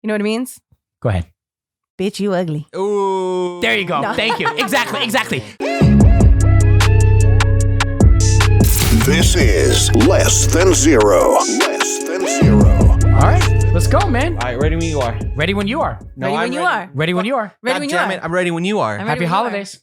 You know what it means? Go ahead. Bitch, you ugly. Ooh. There you go. No. Thank you. Exactly. This is Less Than Zero. Less Than Zero. All right, let's go, man. All right, ready when you are. Ready when you are. No, Ready when I'm you ready. are. Ready when you are. Ready God when you damn are. it, I'm ready when you are. I'm Happy ready when you are. holidays.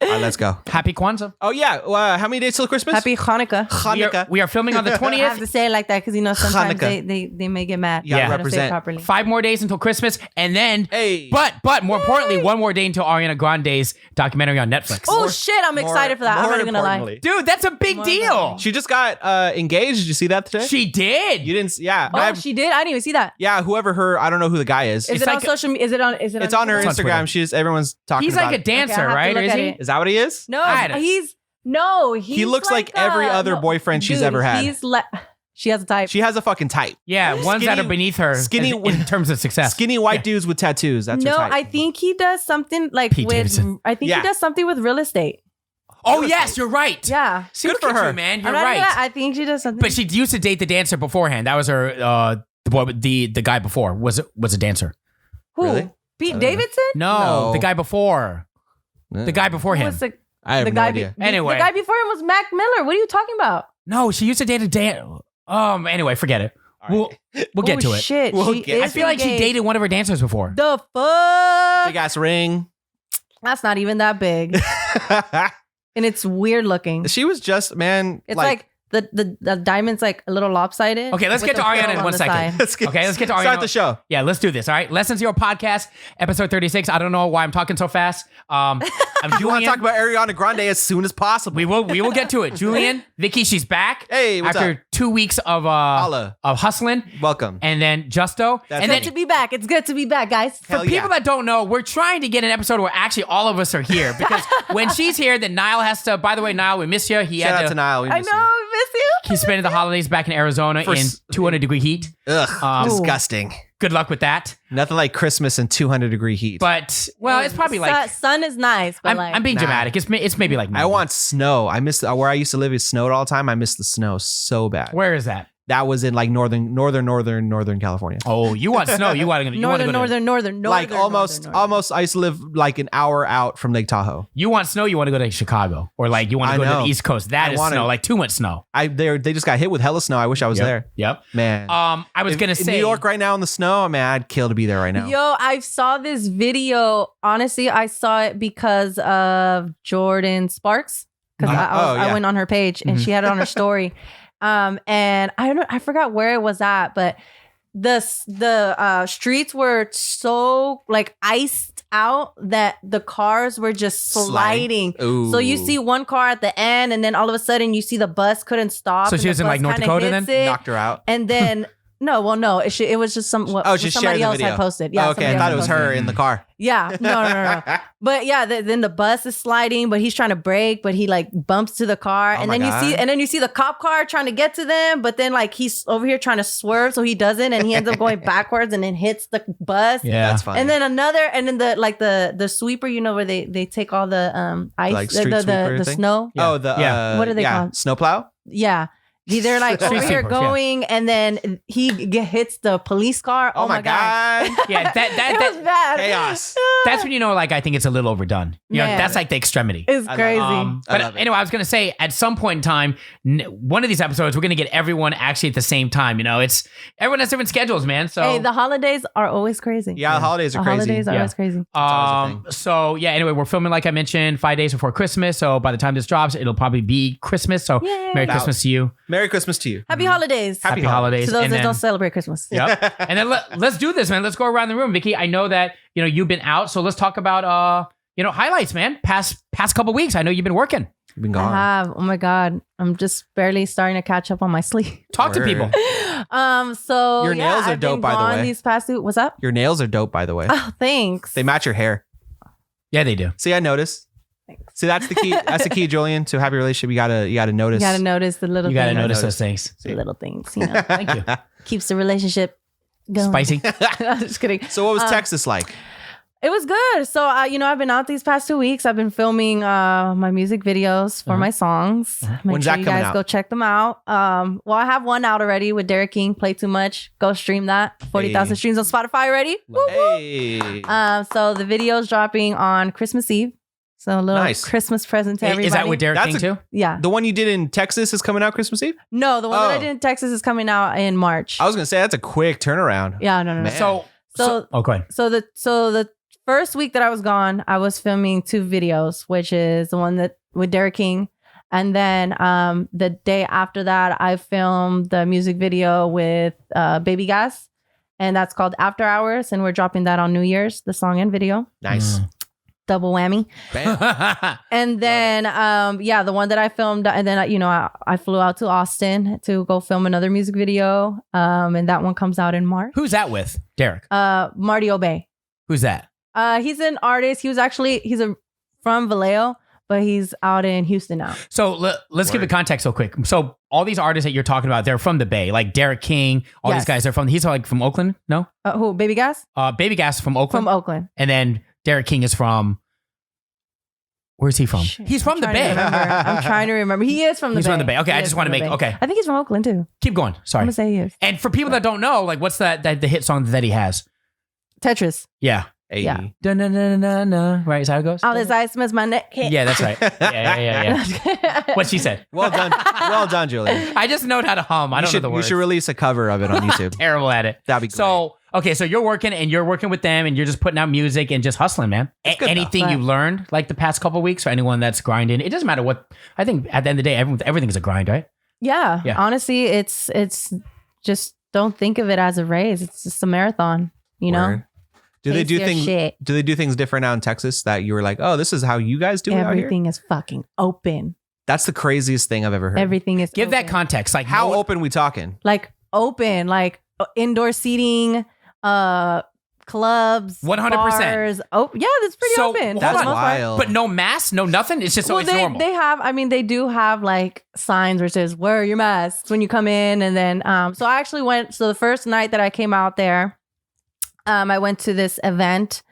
All right, let's go. Happy Kwanzaa. Oh, yeah. How many days till Christmas? Happy Hanukkah. Hanukkah. We are filming on the I have 20th. to say it like that because sometimes Hanukkah. they may get mad. You gotta I don't say it represent. properly. 5 more days until Christmas, and then, Hey. but more importantly, 1 more day until Ariana Grande's documentary on Netflix. Oh shit! I'm excited for that. I'm not even gonna lie. Dude, that's a big deal. She just got engaged. Did you see that today? She did. You didn't? Yeah. Oh, she did. I didn't even see that. Yeah. Whoever her, I don't know who the guy is. Is it on social media? Is it on? It's on her It's on Twitter. Instagram. Everyone's talking He's about like a it. dancer, Okay, I have to right? Or look is at he? it. Is that what he is? No, I don't- he looks like every other boyfriend she's ever had. She has a type. She has a fucking type. Yeah, ones that Skinny- are beneath her skinny- in terms of success. Skinny white dudes with tattoos. That's her no, type. I think he does something like Pete with. Davidson. I think Yeah. he does something with real estate. Oh, yes, you're right. Yeah, See, Good look for at her. you, man. You're I'm not right. gonna- I think she does something. But she used to date the dancer beforehand. That was her. The boy, the guy before was a dancer. Who? Really? Pete Davidson? No, No. the guy before. The guy before Who him. was the I have the no guy? idea. Anyway. the guy before him was Mac Miller. What are you talking about? No, she used to date a dancer. Anyway, forget it. We'll get Oh, to it. Shit, We'll she get- is I feel like she engaged. dated one of her dancers before. The fuck? Big ass ring. That's not even that big, and it's weird looking. She was just, man. It's like the diamond's like a little lopsided. Okay, let's with get to the Ariana pearl in on 1 the second. side. let's get to Ariana. Start the show. Yeah, let's do this. All right, Lesson Zero podcast, episode 36. I don't know why I'm talking so fast. I'm You want Julian. to talk about Ariana Grande as soon as possible. We will get to it. Julian, Vicky, she's back. Hey, what's after up? 2 weeks of Holla. hustling, Welcome. and then Justo, That's and it. then Good to be back. It's good to be back, guys. for Hell people yeah. that don't know, we're trying to get an episode where actually all of us are here because when she's here, then Niall has to. By the way, Niall, we miss you. He Shout had out to Niall. We I miss know, I miss you. He's spending the holidays back in Arizona For in s- 200-degree heat. you. Ugh, Um, disgusting. Good luck with that. Nothing like Christmas in 200-degree heat. But well, it's probably like sun is nice, but I'm being Nah. dramatic. It's maybe like I want snow. I miss where I used to live. It snowed all the time. I miss the snow so bad. Where is that? That was in like northern California. Oh, you want snow? You want to northern. Like almost. I used to live like an hour out from Lake Tahoe. You want snow? You want to go to Chicago, or like you want I to go to know. the East Coast? That I is wanna- snow, like too much snow. They just got hit with hella snow. I wish I was there. Yep. Man. I was gonna in say New York right now in the snow, man, I'd kill to be there right now. Yo, I saw this video. Honestly, I saw it because of Jordan Sparks. Because I yeah. went on her page and she had it on her story. And I forgot where it was at, but the streets were so like iced out that the cars were just sliding. Ooh. So you see one car at the end, and then all of a sudden you see the bus couldn't stop. So and she the was in, like, bus North kinda Dakota hits then? it. knocked her out. And then no, it was just somebody Just share the else video. had posted. Yeah, Okay, I somebody thought else it was had posted. her in the car. Yeah, no. But yeah, then the bus is sliding, but he's trying to brake, but he like bumps to the car, Oh and my then God. you see the cop car trying to get to them, but then like he's over here trying to swerve, so he doesn't, and he ends up going backwards, and then hits the bus. Yeah, That's fine. And then the sweeper, where they take all the ice, Like street sweeper the thing? snow. Oh, the Yeah. What are they called? Snowplow? Yeah. They're like Street over here sweepers, yeah. going, and then he hits the police car. Oh my God. yeah. It was bad. Chaos. That's when you know, like, I think it's a little overdone. You know, Man. that's like the extremity. It's I love- crazy. I But love it. anyway, I was gonna say at some point in time, one of these episodes, we're gonna get everyone actually at the same time. You know, everyone has different schedules, man. So Hey, the holidays are always crazy. Yeah, the holidays are The crazy. holidays are Yeah. always crazy. always a thing. So yeah, anyway, we're filming, like I mentioned, 5 days before Christmas. So by the time this drops, it'll probably be Christmas. So Yay. Merry Now- Christmas to you. Merry Christmas to you. Happy holidays. Happy Happy holidays. to those And that then- don't celebrate Christmas. Yep. And then let's do this, man. Let's go around the room. Vicky, I know that, you've been out. So let's talk about, highlights, man. Past couple weeks. I know you've been working. You've been I gone. have. Oh my God. I'm just barely starting to catch up on my sleep. Talk to Word. people. So Your nails are I've dope, been by the gone way. These past two. What's up? Your nails are dope, by the way. Oh, thanks. They match your hair. Yeah, they do. See, I noticed. Thanks. See, that's the key. That's the key, Julian, to a happy relationship. You gotta notice. You gotta notice the little You got to things. notice notice. those things. The little things, you know. Thank you. Keeps the relationship going. Spicy. I'm just kidding. So, what was Texas like? It was good. So, I've been out these past 2 weeks. I've been filming my music videos for my songs. Make When's sure that you coming guys out? go check them out. Well, I have one out already with Derek King, Play Too Much. Go stream that. 40,000 streams on Spotify already. Woo, woo. Hey. So the video's dropping on Christmas Eve. So a little Nice. Christmas present to everybody. Is that with Derek That's King too? Yeah. The one you did in Texas is coming out Christmas Eve? No, the one that I Oh. did in Texas is coming out in March. I was going to say, that's a quick turnaround. Yeah, no. Man. So go ahead. So the first week that I was gone, I was filming 2 videos, which is the one that with Derek King, and then the day after that, I filmed the music video with Baby Gas, and that's called After Hours, and we're dropping that on New Year's, the song and video, Nice. double whammy. Bam. And then the one that I filmed, and then I flew out to Austin to go film another music video, and that one comes out in March. Who's that with? Derek. Marty Obey. Who's that? He's an artist. He's from Vallejo, but he's out in Houston now. So let's give the context so quick. So all these artists that you're talking about, they're from the Bay, like Derek King. All these guys, he's like from Oakland. No, Who? Baby Gas? Baby Gas from Oakland. From Oakland. And then Derek King is from. Where's he from? Shit, He's from the Bay. I'm trying to remember. He is from the He's Bay. from the Bay. Okay, He I is just from want to the make. Bay. Okay, I think he's from Oakland too. keep going. I'm Sorry. gonna say he is. And for people that don't know, like, what's that the hit song that he has? Tetris. Yeah. Hey. Yeah. Dun-dun-dun-dun-dun. Right, is that how it goes? All his eyes miss my neck. Yeah, that's right. Yeah. What she said. Well done. Well done, Julian. I just know how to hum. I don't know the We words. should release a cover of it on YouTube. Terrible at it. That'd be great. So, okay, so you're working with them and you're just putting out music and just hustling, man. good Anything though. you learned like the past couple of weeks, or anyone that's grinding? It doesn't matter what. I think at the end of the day, everything is a grind, right? Yeah. Yeah. Honestly, it's just don't think of it as a race. It's just a marathon. You know. Word. Do they Taste do your things? shit. Do they do things different out in Texas that you were like, oh, this is how you guys do it out here? Everything is fucking open. That's the craziest thing I've ever heard. Everything is Give that open. context. Like How no one- open we talking? Like open, like indoor seating, clubs, 100%. bars. Oh yeah, that's pretty So, open. hold That's on. wild. but no mask, no nothing. It's just always normal. They have. I mean, they do have like signs where it says "Wear your masks" when you come in, and then so I actually went. So the first night that I came out there, I went to this event.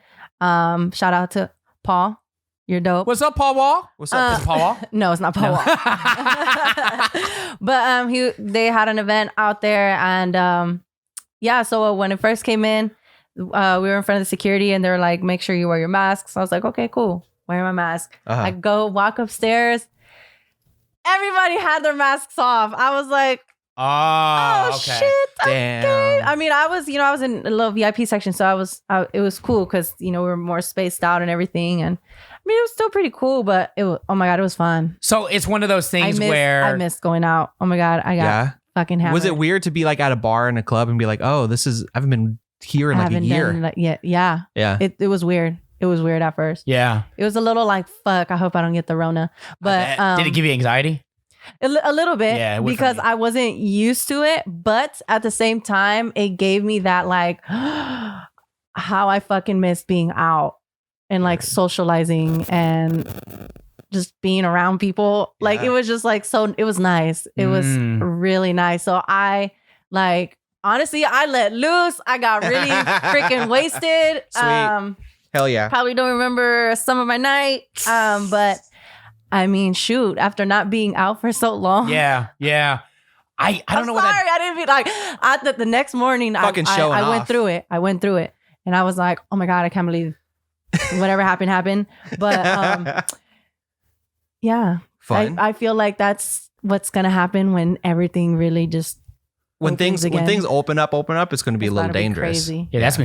Shout out to Paul. You're dope. What's up, Paul Wall? What's up? Is it Paul Wall? No, it's not Paul No. Wall. But they had an event out there, and so when it first came in, we were in front of the security, and they were like, "Make sure you wear your mask." So I was like, "Okay, cool, wearing my mask." Uh-huh. I go walk upstairs. Everybody had their masks off. I was like, Oh, "Oh okay. shit!" Damn. Okay. I mean, I was in a little VIP section, so it was cool because we were more spaced out and everything, and I mean, it was still pretty cool. But oh my god, it was fun. So it's one of those things where I missed going out. Oh my god, I got Yeah. fucking hammered. Was it weird to be like at a bar in a club and be like, oh, I haven't been here in like a haven't year? done that yet. Yeah. Yeah. It was weird. It was weird at first. Yeah. It was a little like, fuck, I hope I don't get the Rona. But Did it give you anxiety? a little bit Yeah, it would for because me. I wasn't used to it. But at the same time, it gave me that like, how I fucking miss being out and like socializing and just being around people. Like Yeah. it was just like, so it was nice. It was really nice. So I like, honestly, I let loose. I got really freaking wasted. Sweet. Hell yeah. Probably don't remember some of my night. But I mean, shoot, after not being out for so long. Yeah. I don't know what sorry, that. I didn't be like, the next morning, Fucking I showing went off. through it. And I was like, oh my God, I can't believe whatever happened. But yeah, Fun. I feel like that's what's going to happen when everything really just when opens things again. open up, it's going to be It's a little about to be dangerous. crazy. Yeah, that's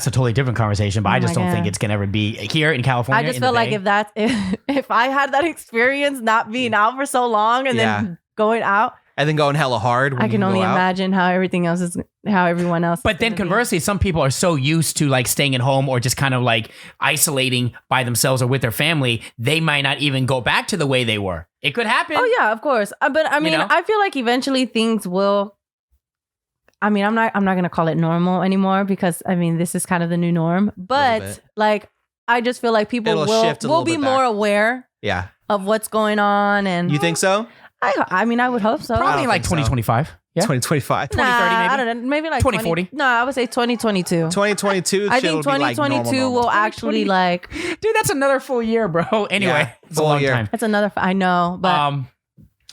a totally different conversation. But Oh I just my don't think God. it's gonna ever be here in California. I just in the feel like Bay. if I had that experience not being out for so long and Yeah. then going out, And then going hella hard. When I can you only go out. imagine how everything else is, how everyone else. But is then gonna be. conversely, some people are so used to like staying at home or just kind of like isolating by themselves or with their family, they might not even go back to the way they were. It could happen. Oh yeah, of course. But I mean, know? I feel like eventually things will. I mean, I'm not gonna call it normal anymore because I mean this is kind of the new norm. But bit. like, I just feel like people It'll shift a will little be bit more back. aware Yeah. of what's going on, and You think so? I mean, I would hope so. Probably don't like think so. 2025. Yeah. 2025. 2030 maybe? I don't know. Maybe like 2040? No, I would say 2022. 2022. I shit think will be like 2022 normal. will actually like. Dude, that's another full year, bro. Anyway, Yeah, it's a full long year. time. That's another. I know, but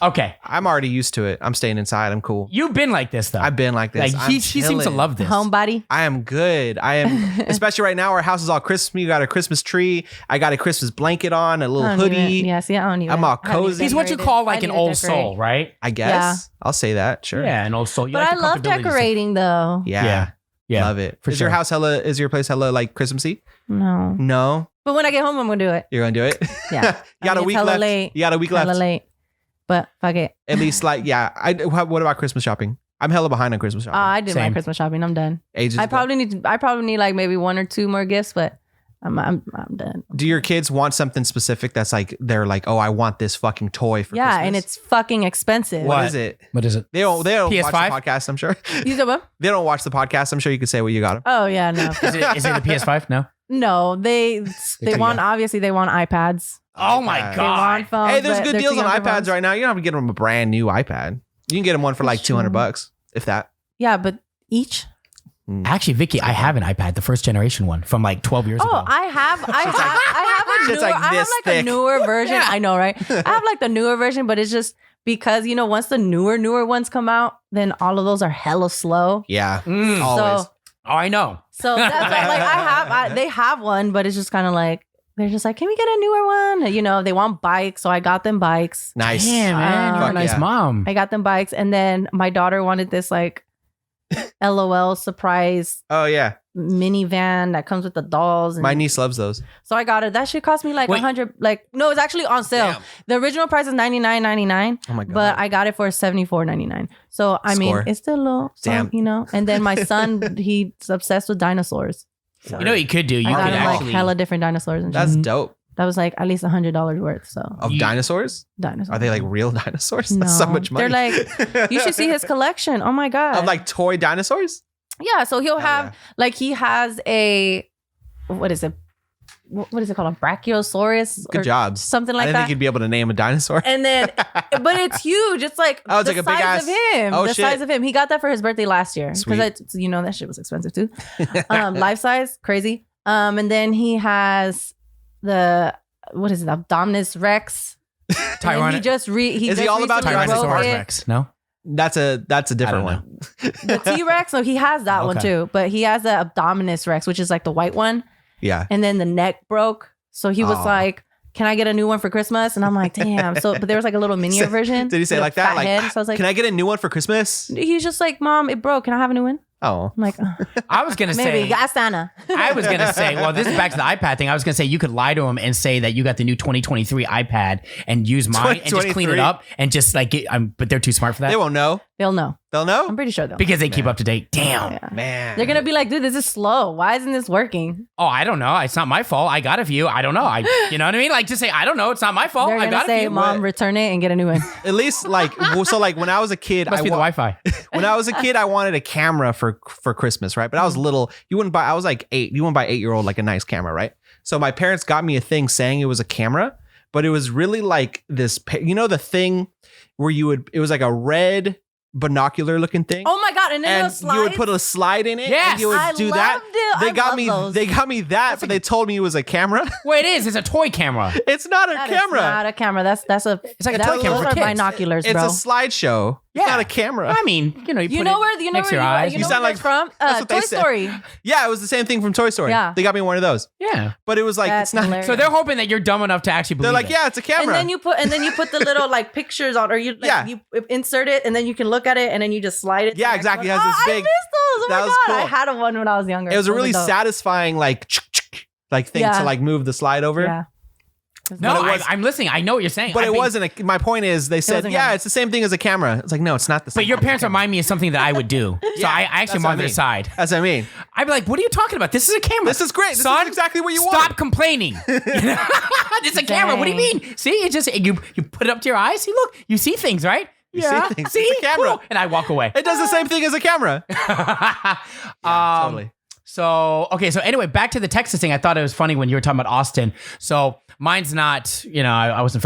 Okay. I'm already used to it. I'm staying inside. I'm cool. You've been like this, though. I've been like this. Like, I'm he seems to chilling. love this. homebody. I am good. I am, especially right now. Our house is all Christmas. We got a Christmas tree. I got a Christmas blanket on, a little hoodie. Yeah, see, I don't even. I'm all I haven't cozy. He's what you decorated. call like I an need to old decorate. soul, right? I guess Yeah. I'll say that. Sure. Yeah, an old soul. You But like I the love comfortability of stuff. decorating though. Yeah. Yeah. Love it. for Is your sure. house hella? Is your place hella like Christmassy? No, No. but when I get home, I'm gonna do it. You're gonna do it. Yeah. You got I a mean, week it's hella left. late. You got a week Hella left. late, but fuck it. At least like yeah. What about Christmas shopping? I'm hella behind on Christmas shopping. I did my Same. Christmas shopping. I'm done. Ages I ago. probably need like maybe 1 or 2 more gifts, but I'm done. Do your kids want something specific that's like they're like, oh, I want this fucking toy for Yeah, Christmas? and it's fucking expensive. What is it? What is it? They don't watch the PS5? podcast, I'm sure. You said what? They don't watch the podcast. I'm sure you could say what you got them. Oh yeah, no, Is it the PS5? No. no. They tell want you. obviously they want iPads. Oh my iPad. They want god. phones. Hey, there's but good they're deals too on young for iPads phones. right now. You don't have to get them a brand new iPad. You can get them one for like That's true. $200, if that. Yeah, but each. Actually, Vicky, I have an iPad, the first generation one from like 12 years ago. Oh, I have a Shit's newer. like I have this like thick. a newer version. Yeah. I know, right? I have like the newer version, but it's just because once the newer ones come out, then all of those are hella slow. Yeah, Mm. always. So Oh, I know. So that's like they have one, but it's just kind of like they're just like, can we get a newer one? They want bikes, so I got them bikes. Nice. Damn, man, you're a Fuck nice yeah. mom. I got them bikes, and then my daughter wanted this like LOL surprise Oh yeah, minivan that comes with the dolls. And my niece loves those. so I got it. That shit cost me like Wait. $100. Like no, it's actually on sale. Damn. The original price is $99.99. Oh my god. But I got it for $74.99. So I mean, Score. it's still low. So, Damn. And then my son, he's obsessed with dinosaurs. You know what you could do? You I could got him actually. like hella different dinosaurs and That's shit. dope. That was like at least $100 worth. So Of You- dinosaurs? dinosaurs. Are they like real dinosaurs? No, That's so much money. they're you should see his collection. Oh my god! of like toy dinosaurs. yeah. So he'll Hell have yeah. like he has a what is it? What is it called? A brachiosaurus? Good or job. Something I like didn't that. think you'd be able to name a dinosaur. And then, but it's huge. It's like Oh, it's the like a big size ass- of him. Oh, the shit. size of him. He got that for his birthday last year Sweet. because that shit was expensive too. Life size, crazy. And then he has the what is it? Abdominus Rex. And he just Is he all about recently Tyrannosaurus wrote it. Rex? No. That's a different I don't one. The T-Rex. So he has that one Okay. too, but he has the Abdominus Rex, which is like the white one, Yeah. and then the neck broke. So he was Aw. like, "Can I get a new one for Christmas?" And I'm like, "Damn!" So, but there was like a little minier version. Did he say with a like that? fat Like, head. So I was like, can I get a new one for Christmas? He's just like, "Mom, it broke. Can I have a new one?" Oh. I'm like, I was gonna "Maybe say. ask Anna." I was gonna say. Well, this is back to the iPad thing. I was gonna say you could lie to him and say that you got the new 2023 iPad and use mine and just clean it 2023? up and just like. But they're too smart for that They won't know. They'll know. They'll know. I'm pretty sure they'll. because they keep up to date. Damn. Yeah. Man. They're gonna be like, "Dude, this is slow. Why isn't this working?" Oh, I don't know. It's not my fault. I got a few. I don't know. You know what I mean? Like just say I don't know. It's not my fault. They're I gonna got a say, few. "Mom, return it and get a new one." At least like so like when I was a kid, Must be the Wi-Fi. when I was a kid, I wanted a camera for Christmas, right? But I was little. I was like 8. You wouldn't buy 8-year-old like a nice camera, right? So my parents got me a thing saying it was a camera, but it was really like this. The thing where it was like a red binocular looking thing. Oh my god! And then and it'll you would slide. put a slide in it, Yes. and you would I do loved that. it. They I got love me. those. They got me that, but they told me it was a camera. Well, it is. It's a toy camera. It's not a That is camera. not a camera. That's a. It's like a that- toy camera Those for are kids. binoculars, It's bro. a slideshow. Yeah. It's not a camera. I mean, you You put know it where you know next where to your eyes. you You know sound where like- that's from? that's what they Toy said. Story. Yeah, it was the same thing from Toy Story. Yeah. They got me one of those, Yeah. but it was like That's it's not. hilarious. So they're hoping that you're dumb enough to actually They're believe like, it. yeah, it's a camera. And then you put the little like pictures on, or you Yeah. you insert it, and then you can look at it, and then you just slide it. to Yeah, the next exactly. one. It has this I big- missed those. Oh that my was god, cool. I had one when I was younger. it was a Those really are dope. satisfying like thing Yeah. to like move the slide over. Yeah. No, But it was- I'm listening. I know what you're saying. But I it mean, wasn't. My point is, they said, wasn't yeah, camera. it's the same thing as a camera. It's like, no, it's not the same. But your parents remind me of something that I would do. So Yeah, I that's actually am what on I their mean. side. That's what I mean. I'd be like, what are you talking about? This is a camera. This is great. This Son, is exactly what you Stop want. complaining. It's a camera. What do you Dang. mean? See, it just you put it up to your eyes. See, look, you see things, right? You see things. See, It's a camera. Cool. And I walk away. It does the same thing as a camera. Totally. So, okay. So anyway, back to the Texas thing. I thought it was funny when you were talking about Austin. So mine's not, I wasn't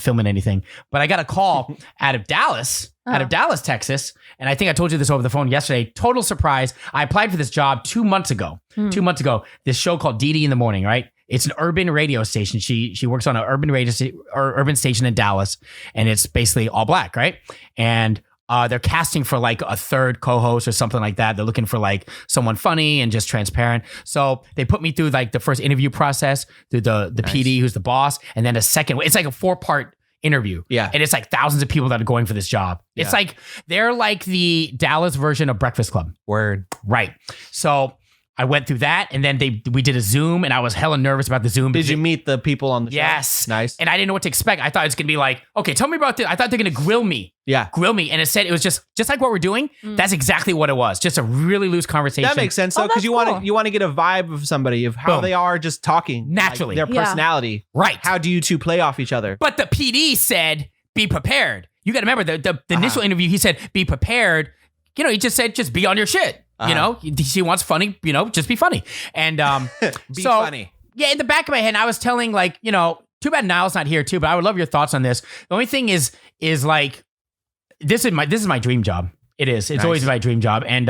filming anything, but I got a call out of Dallas out of Dallas, Texas. And I think I told you this over the phone yesterday. Total surprise. I applied for this job 2 months ago. 2 months ago, this show called Dee in the Morning, right? It's an urban radio station. She works on an urban radio or urban station in Dallas, and it's basically all black, right? And they're casting for like a third co-host or something like that. They're looking for like someone funny and just transparent. So they put me through like the first interview process, through the PD who's the boss, and then a second. It's like a 4-part interview. Yeah. And it's like thousands of people that are going for this job. It's like they're like the Dallas version of Breakfast Club. Word. Right. So I went through that, and then we did a Zoom, and I was hella nervous about the Zoom. Did you meet the people on the show? Yes. Nice. And I didn't know what to expect. I thought it was going to be like, okay, tell me about this. I thought they're going to grill me. Yeah. Grill me. And it said it was just like what we're doing. That's exactly what it was. Just a really loose conversation. That makes sense though, because you want to get a vibe of somebody, of how they are just talking naturally, like, their personality. Right. How do you two play off each other? But the PD said, be prepared. You got to remember the initial interview, he said, be prepared. You know, he just said, just be on your shit. You know, he wants funny, you know, just be funny. And be funny. Yeah, in the back of my head, I was telling like, you know, too bad Niall's not here too, but I would love your thoughts on this. The only thing is like, this is my dream job. It is. It's always my dream job. And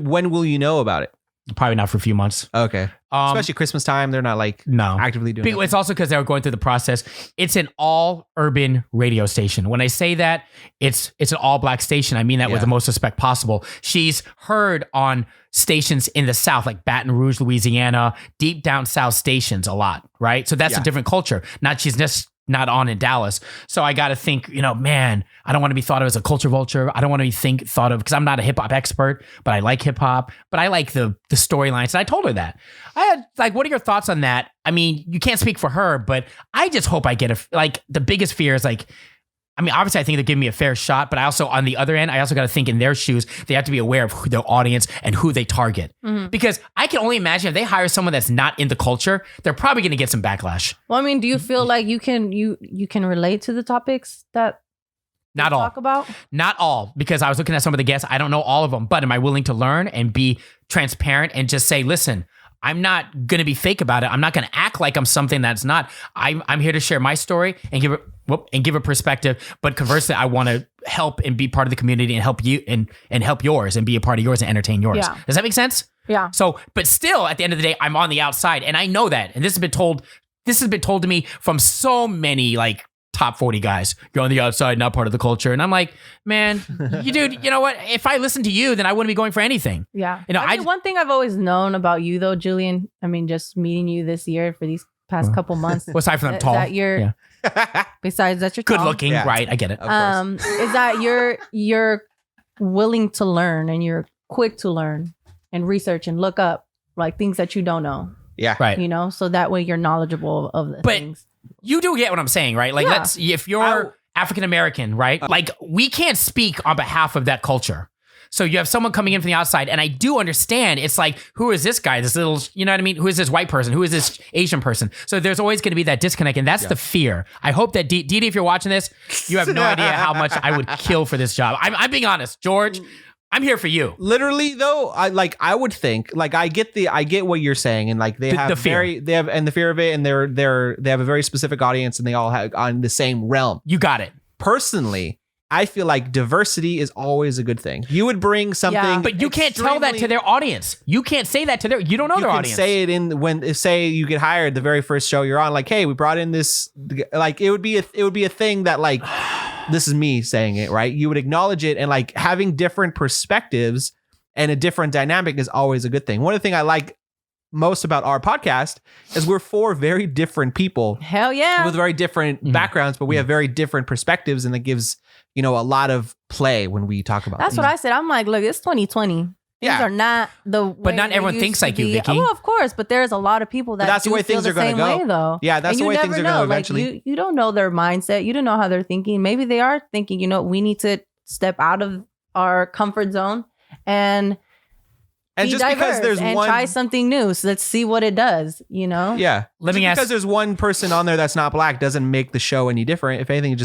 when will you know about it? Probably not for a few months. Okay. Especially Christmas time, they're not like actively doing it. It's also because they were going through the process. It's an all urban radio station. When I say that it's an all black station, I mean that with the most respect possible. She's heard on stations in the South, like Baton Rouge, Louisiana, deep down South stations a lot, right? So that's a different culture. She's just not on in Dallas. So I got to think, you know, man, I don't want to be thought of as a culture vulture. I don't want to be thought of, because I'm not a hip hop expert, but I like hip hop, but I like the storylines. And I told her that. I had like, what are your thoughts on that? I mean, you can't speak for her, but I just hope I get the biggest fear is like, I mean, obviously I think they're giving me a fair shot, but I also, on the other end, I also got to think in their shoes, they have to be aware of who their audience and who they target. Because I can only imagine if they hire someone that's not in the culture, they're probably going to get some backlash. Well, I mean, do you feel like you can relate to the topics that not all talk about? Not all, because I was looking at some of the guests. I don't know all of them, but am I willing to learn and be transparent and just say, listen, I'm not going to be fake about it. I'm not going to act like I'm something that's not. I'm here to share my story and give a perspective. But conversely, I want to help and be part of the community and help you and help yours and be a part of yours and entertain yours. Yeah. Does that make sense? Yeah. So, but still, at the end of the day, I'm on the outside, and I know that. And this has been told to me from so many like top 40 guys. You're on the outside, not part of the culture. And I'm like, man, you know what? If I listened to you, then I wouldn't be going for anything. Yeah. You know, I mean, one thing I've always known about you though, Julian, I mean, just meeting you this year for these past couple months. Well, aside from I'm tall. That you're, besides that you're good tall, looking, right? I get it. is that you're willing to learn and you're quick to learn and research and look up like things that you don't know. Yeah. Right. You know, so that way you're knowledgeable of the things. You do get what I'm saying, right? Like, if you're African American, right? Like, we can't speak on behalf of that culture. So you have someone coming in from the outside, and I do understand. It's like, who is this guy? This little, you know what I mean? Who is this white person? Who is this Asian person? So there's always going to be that disconnect, and that's the fear. I hope that Didi, if you're watching this, you have no idea how much I would kill for this job. I'm being honest, George. I'm here for you. Literally though, I would think like I get what you're saying, and like they have the fear. They have the fear of it, and they have a very specific audience, and they all have on the same realm. You got it. Personally, I feel like diversity is always a good thing. You would bring something, but you can't tell that to their audience. You can't say that to you don't know their audience. You can say it say you get hired the very first show you're on, like, hey, we brought in this, like it would be a thing that like. This is me saying it, right? You would acknowledge it, and like having different perspectives and a different dynamic is always a good thing. One of the things I like most about our podcast is we're 4 very different people. Hell yeah. With very different backgrounds, but we have very different perspectives, and it gives, you know, a lot of play when we talk about That's what I said. I'm like, look, it's 2020. Things are not the way. But not everyone thinks like you, Vicky. Oh, well, of course, but there's a lot of people that that's the way things are going to go. Way, though. Yeah, that's the way things are going to eventually. Like, you don't know their mindset. You don't know how they're thinking. Maybe they are thinking, you know, we need to step out of our comfort zone and be just diverse because there's and one, try something new. So let's see what it does, you know? Yeah. Because there's one person on there that's not black doesn't make the show any different. If anything,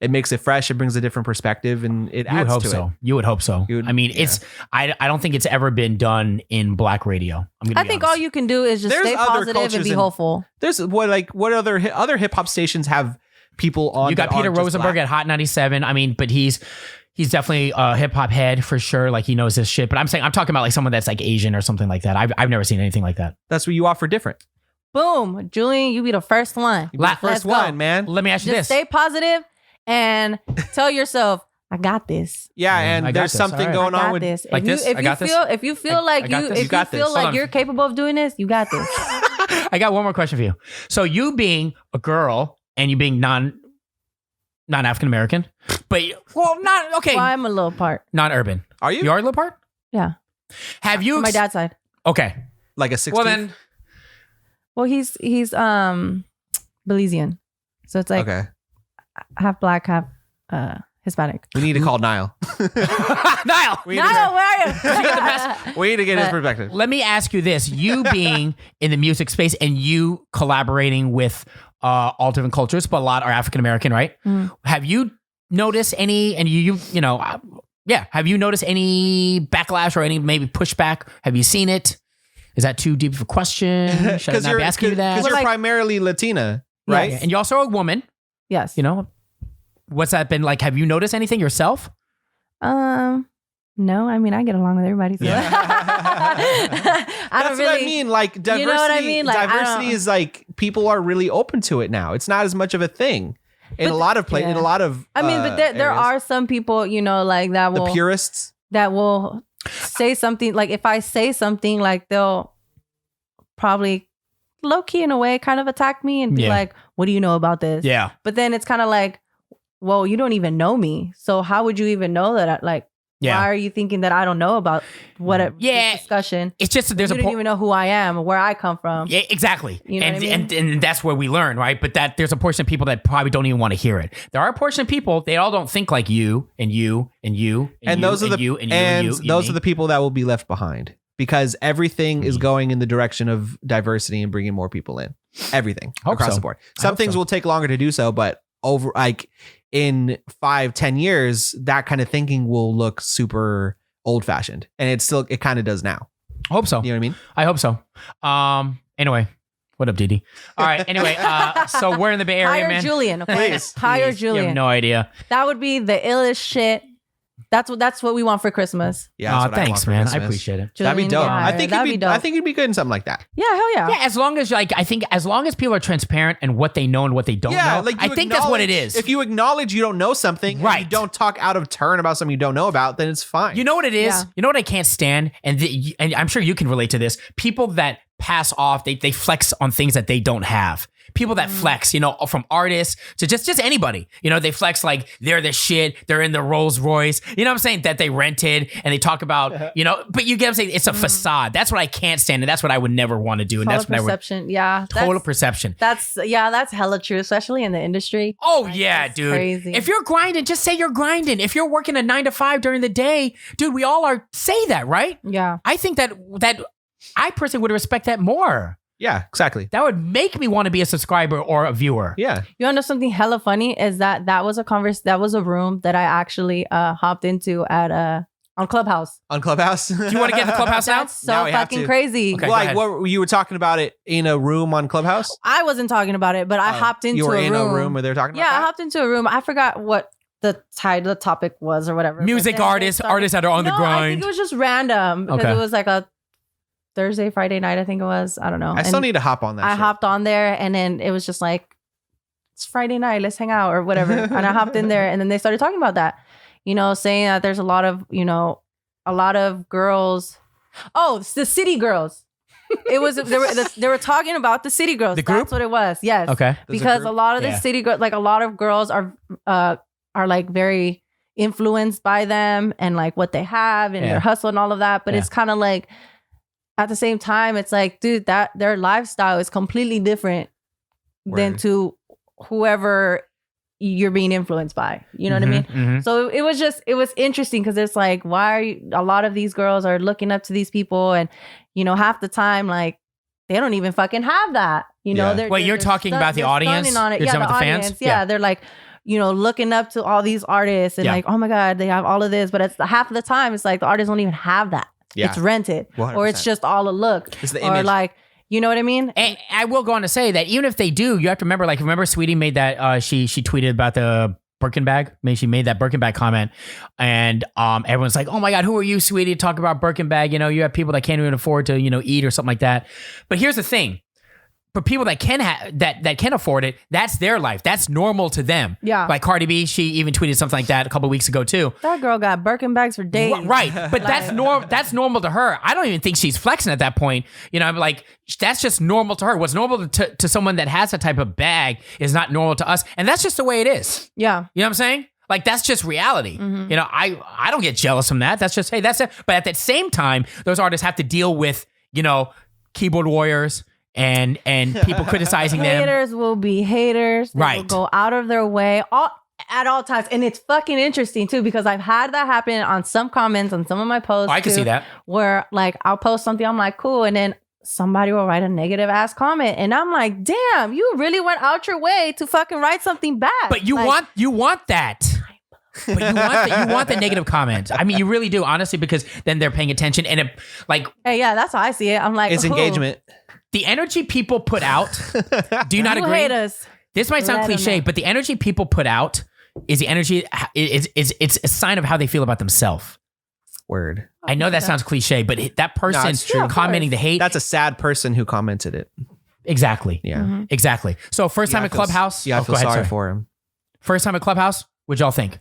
it makes it fresh. It brings a different perspective, and it adds to it. You would hope so. I mean, I don't think it's ever been done in black radio. I think all you can do is just stay positive and be hopeful. There's what other hip hop stations have people on. You got that Peter aren't just Rosenberg black. at Hot 97. I mean, but he's definitely a hip hop head for sure. Like he knows his shit. But I'm talking about like someone that's like Asian or something like that. I've never seen anything like that. That's what you offer different. Boom, Julian, you be the first one. You be the Let's first go. one, man. Let me ask you Just this. stay positive and tell yourself, I got this. Yeah, I and got there's this. something All right. going I on got with. this. like this? I got this? If you feel like I got you this? if You you got feel this. like Hold on. you're capable of doing this, you got this. I got one more question for you. So you being a girl and you being non-African American, but not okay, Well, I'm a little part. non-urban. Are you? You are a little part? Yeah. Have you? On my dad's side. Okay. Like a 16th? Well then, Well, he's Belizean. So it's like Okay. half black, half Hispanic. We need to call Niall. Niall. We No, need, to, where are you? we need to get his perspective. Let me ask you this: you being in the music space and you collaborating with all different cultures, but a lot are African American, right? Mm. Have you noticed any? And you know, yeah. Have you noticed any backlash or any maybe pushback? Have you seen it? Is that too deep of a question? Should I not be asking you that? Because you're Like- primarily Latina, right? Yeah, and you're also a woman. Yes. You know, what's that been like? Have you noticed anything yourself? No, I mean I get along with everybody. So. Yeah. I don't That's really what I mean. Like diversity, You know what I mean? Like, I diversity don't- is like people are really open to it now. It's not as much of a thing in But a lot of places. yeah. In a lot of, I mean, but there areas. are some people, you know, like that the will purists. say something. Like if I say something, like they'll probably low key in a way kind of attack me and be Yeah. like, "What do you know about this?" Yeah. But then it's kind of like, well, you don't even know me, so how would you even know that? Yeah. Why are you thinking that I don't know about this discussion? It's just there's You a don't even know who I am or where I come from. Yeah, exactly. You know and, what I mean? and that's where we learn, right? But that there's a portion of people that probably don't even want to hear it. There are a portion of people, they all don't think like you and you and you And you those are the you and you and you. those are the people that will be left behind because everything is going in the direction of diversity and bringing more people in. Everything Hope across so. the board. I Some hope things so. will take longer to do so, but over like in 5-10 years, that kind of thinking will look super old fashioned, and it kind of does now. Hope so. You know what I mean? I hope so. Anyway, what up, Didi? All right. Anyway, so we're in the Bay Area, Hire man. Julian, okay? Please. Hire You Julian. have no idea. That would be the illest shit. That's what we want for Christmas. Yeah. that's what I want Thanks, for man. I Christmas. appreciate it. That'd be Julian, dope. yeah, I think that'd you'd be. dope. I think you'd be good in something like that. Yeah, hell yeah. Yeah, as long as as long as people are transparent and what they know and what they don't know, like I you think that's what it acknowledge- is. If you acknowledge you don't know something, and Right. you don't talk out of turn about something you don't know about, then it's fine. You know what it is? Yeah. You know what I can't stand? And I'm sure you can relate to this. People that pass off, they flex on things that they don't have. People that flex, you know, from artists to just anybody. You know, they flex like they're the shit. They're in the Rolls Royce. You know what I'm saying? That they rented and they talk about, you know, but you get what I'm saying? It's a facade. That's what I can't stand. And that's what I would never want to do. And Total that's what perception. Yeah. total perception. That's hella true, especially in the industry. Oh Like, yeah, that's dude. crazy. If you're grinding, just say you're grinding. If you're working a 9 to 5 during the day, dude, we all are. Say that, right? Yeah. I think that I personally would respect that more. Yeah, exactly. That would make me want to be a subscriber or a viewer. Yeah. You wanna know something hella funny is that was a room that I actually hopped into at on Clubhouse. On Clubhouse. Do you want to get in the Clubhouse now? That's so Now we have fucking to. crazy. Okay. go Like ahead. what you were talking about it in a room on Clubhouse? I wasn't talking about it, but I hopped into You were a in room. a room where they were talking Yeah, about I that? hopped into a room. I forgot what the topic was or whatever. Music But then they artists, started- artists that are on the No, I think grind. it was just random because Okay. it was like a Thursday, Friday night, I think it was. I don't know. I still And need to hop on that. I shit. hopped on there and then it was just like, it's Friday night, let's hang out or whatever. And I hopped in there and then they started talking about that, you know, saying that there's a lot of girls. Oh, it's the city girls. It was they were talking about the city girls. The group? That's what it was. Yes. Okay. There's a Because a group? lot of the Yeah. city girls, like a lot of girls are like very influenced by them and like what they have and Yeah. their hustle and all of that. But Yeah. it's kind of like at the same time, it's like, dude, that their lifestyle is completely different than Word. to whoever you're being influenced by. You know what I mean? Mhm. So it was interesting because it's like, a lot of these girls are looking up to these people and, you know, half the time, like, they don't even fucking have that. You know, Yeah. Wait, you're talking about the they're audience? stunning on it. You're Yeah, talking the about the fans? audience. Yeah, Yeah. they're like, you know, looking up to all these artists and Yeah. like, oh my God, they have all of this. But it's half of the time, it's like the artists don't even have that. Yeah. It's rented or it's 100%. just all a look. It's the or image. like, You know what I mean? And I will go on to say that even if they do, you have to remember, like, remember Sweetie made that, she tweeted about the Birkin bag. Maybe she made that Birkin bag comment, and everyone's like, "Oh my God, who are you, Sweetie, to talk about Birkin bag? You know, you have people that can't even afford to, eat or something like that." But here's the thing: for people that can that can afford it, that's their life. That's normal to them. Yeah. Like Cardi B, she even tweeted something like that a couple of weeks ago too. That girl got Birkin bags for days. Right, but that's normal to her. I don't even think she's flexing at that point. I'm like, that's just normal to her. What's normal to someone that has that type of bag is not normal to us, and that's just the way it is. Yeah. You know what I'm saying? Like, that's just reality. I don't get jealous from that. That's just, hey, that's it. But at that same time, those artists have to deal with, keyboard warriors and people criticizing them. Haters will be haters. They Right. will go out of their way at all times. And it's fucking interesting too, because I've had that happen on some comments on some of my posts. Oh, I can see that. Where like I'll post something, I'm like, cool. And then somebody will write a negative ass comment. And I'm like, damn, you really went out your way to fucking write something bad. But you want that. But you want the negative comment. I mean, you really do, honestly, because then they're paying attention. And hey, yeah, that's how I see it. I'm like, It's engagement. The energy people put out, do you not you agree? hate us. This might sound Let 'em cliche, know. but the energy people put out is the energy, it's a sign of how they feel about themselves. Word. I know that sounds cliche, but that person it's true. Yeah, of commenting the course. hate. That's a sad person who commented it. Exactly. Yeah. Exactly. So first time I at feel- Clubhouse. Yeah, I Oh, feel go ahead, sorry sorry. for him. First time at Clubhouse. What'd y'all think?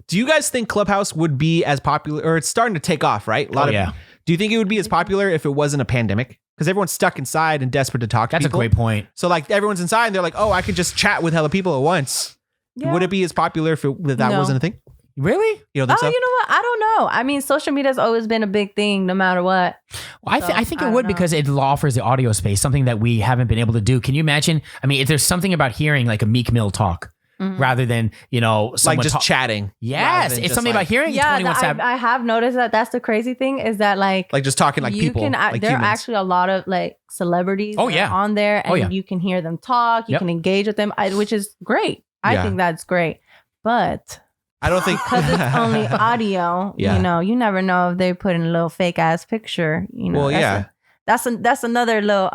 Do you guys think Clubhouse would be as popular, or it's starting to take off, right? Yeah. Do you think it would be as popular if it wasn't a pandemic? Because everyone's stuck inside and desperate to talk to That's a people. great point. So like everyone's inside and they're like, oh, I could just chat with hella people at once. Yeah. Would it be as popular if that No. wasn't a thing? Really? You don't think so? You know what? I don't know. I mean, social media has always been a big thing, no matter what. Well, I think it would, because it offers the audio space, something that we haven't been able to do. Can you imagine? I mean, if there's something about hearing like a Meek Mill talk rather than, someone Like just chatting. rather Yes, than it's just something like- about hearing Yeah, 21/7. I have noticed that. That's the crazy thing is that like Like just talking like you people. can. like There are humans. actually a lot of like celebrities. Oh, that yeah. are on there, and Oh, yeah. you can hear them talk. You Yep. can engage with them, which is great. I Yeah. think that's great, but I don't think because it's only audio, Yeah. you never know if they put in a little fake ass picture. Well, yeah. That's another little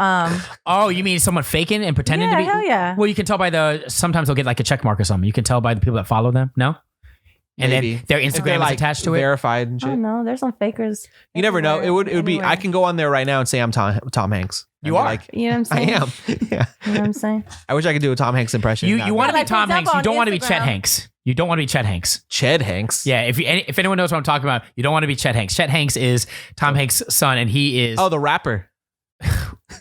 Oh, you mean someone faking and pretending to be? hell yeah. Well, you can tell by sometimes they'll get like a check mark or something. You can tell by the people that follow them. No? And Maybe. then their If they're, Instagram is like attached to it. verified and I shit. don't know. There's some fakers. You never know. It would be. Anywhere. I can go on there right now and say I'm Tom Hanks. You And be are. like, You know what I'm I saying? am. Yeah. You know what I'm saying? I wish I could do a Tom Hanks impression. You That'd want to be- be Like, for Tom Hanks. example, You on don't want to be Chet Instagram. Hanks. You don't want to be Chet Hanks. Ched Hanks. Yeah, if anyone knows what I'm talking about, you don't want to be Chet Hanks. Chet Hanks is Tom Hanks' son, and he is. Oh, the rapper.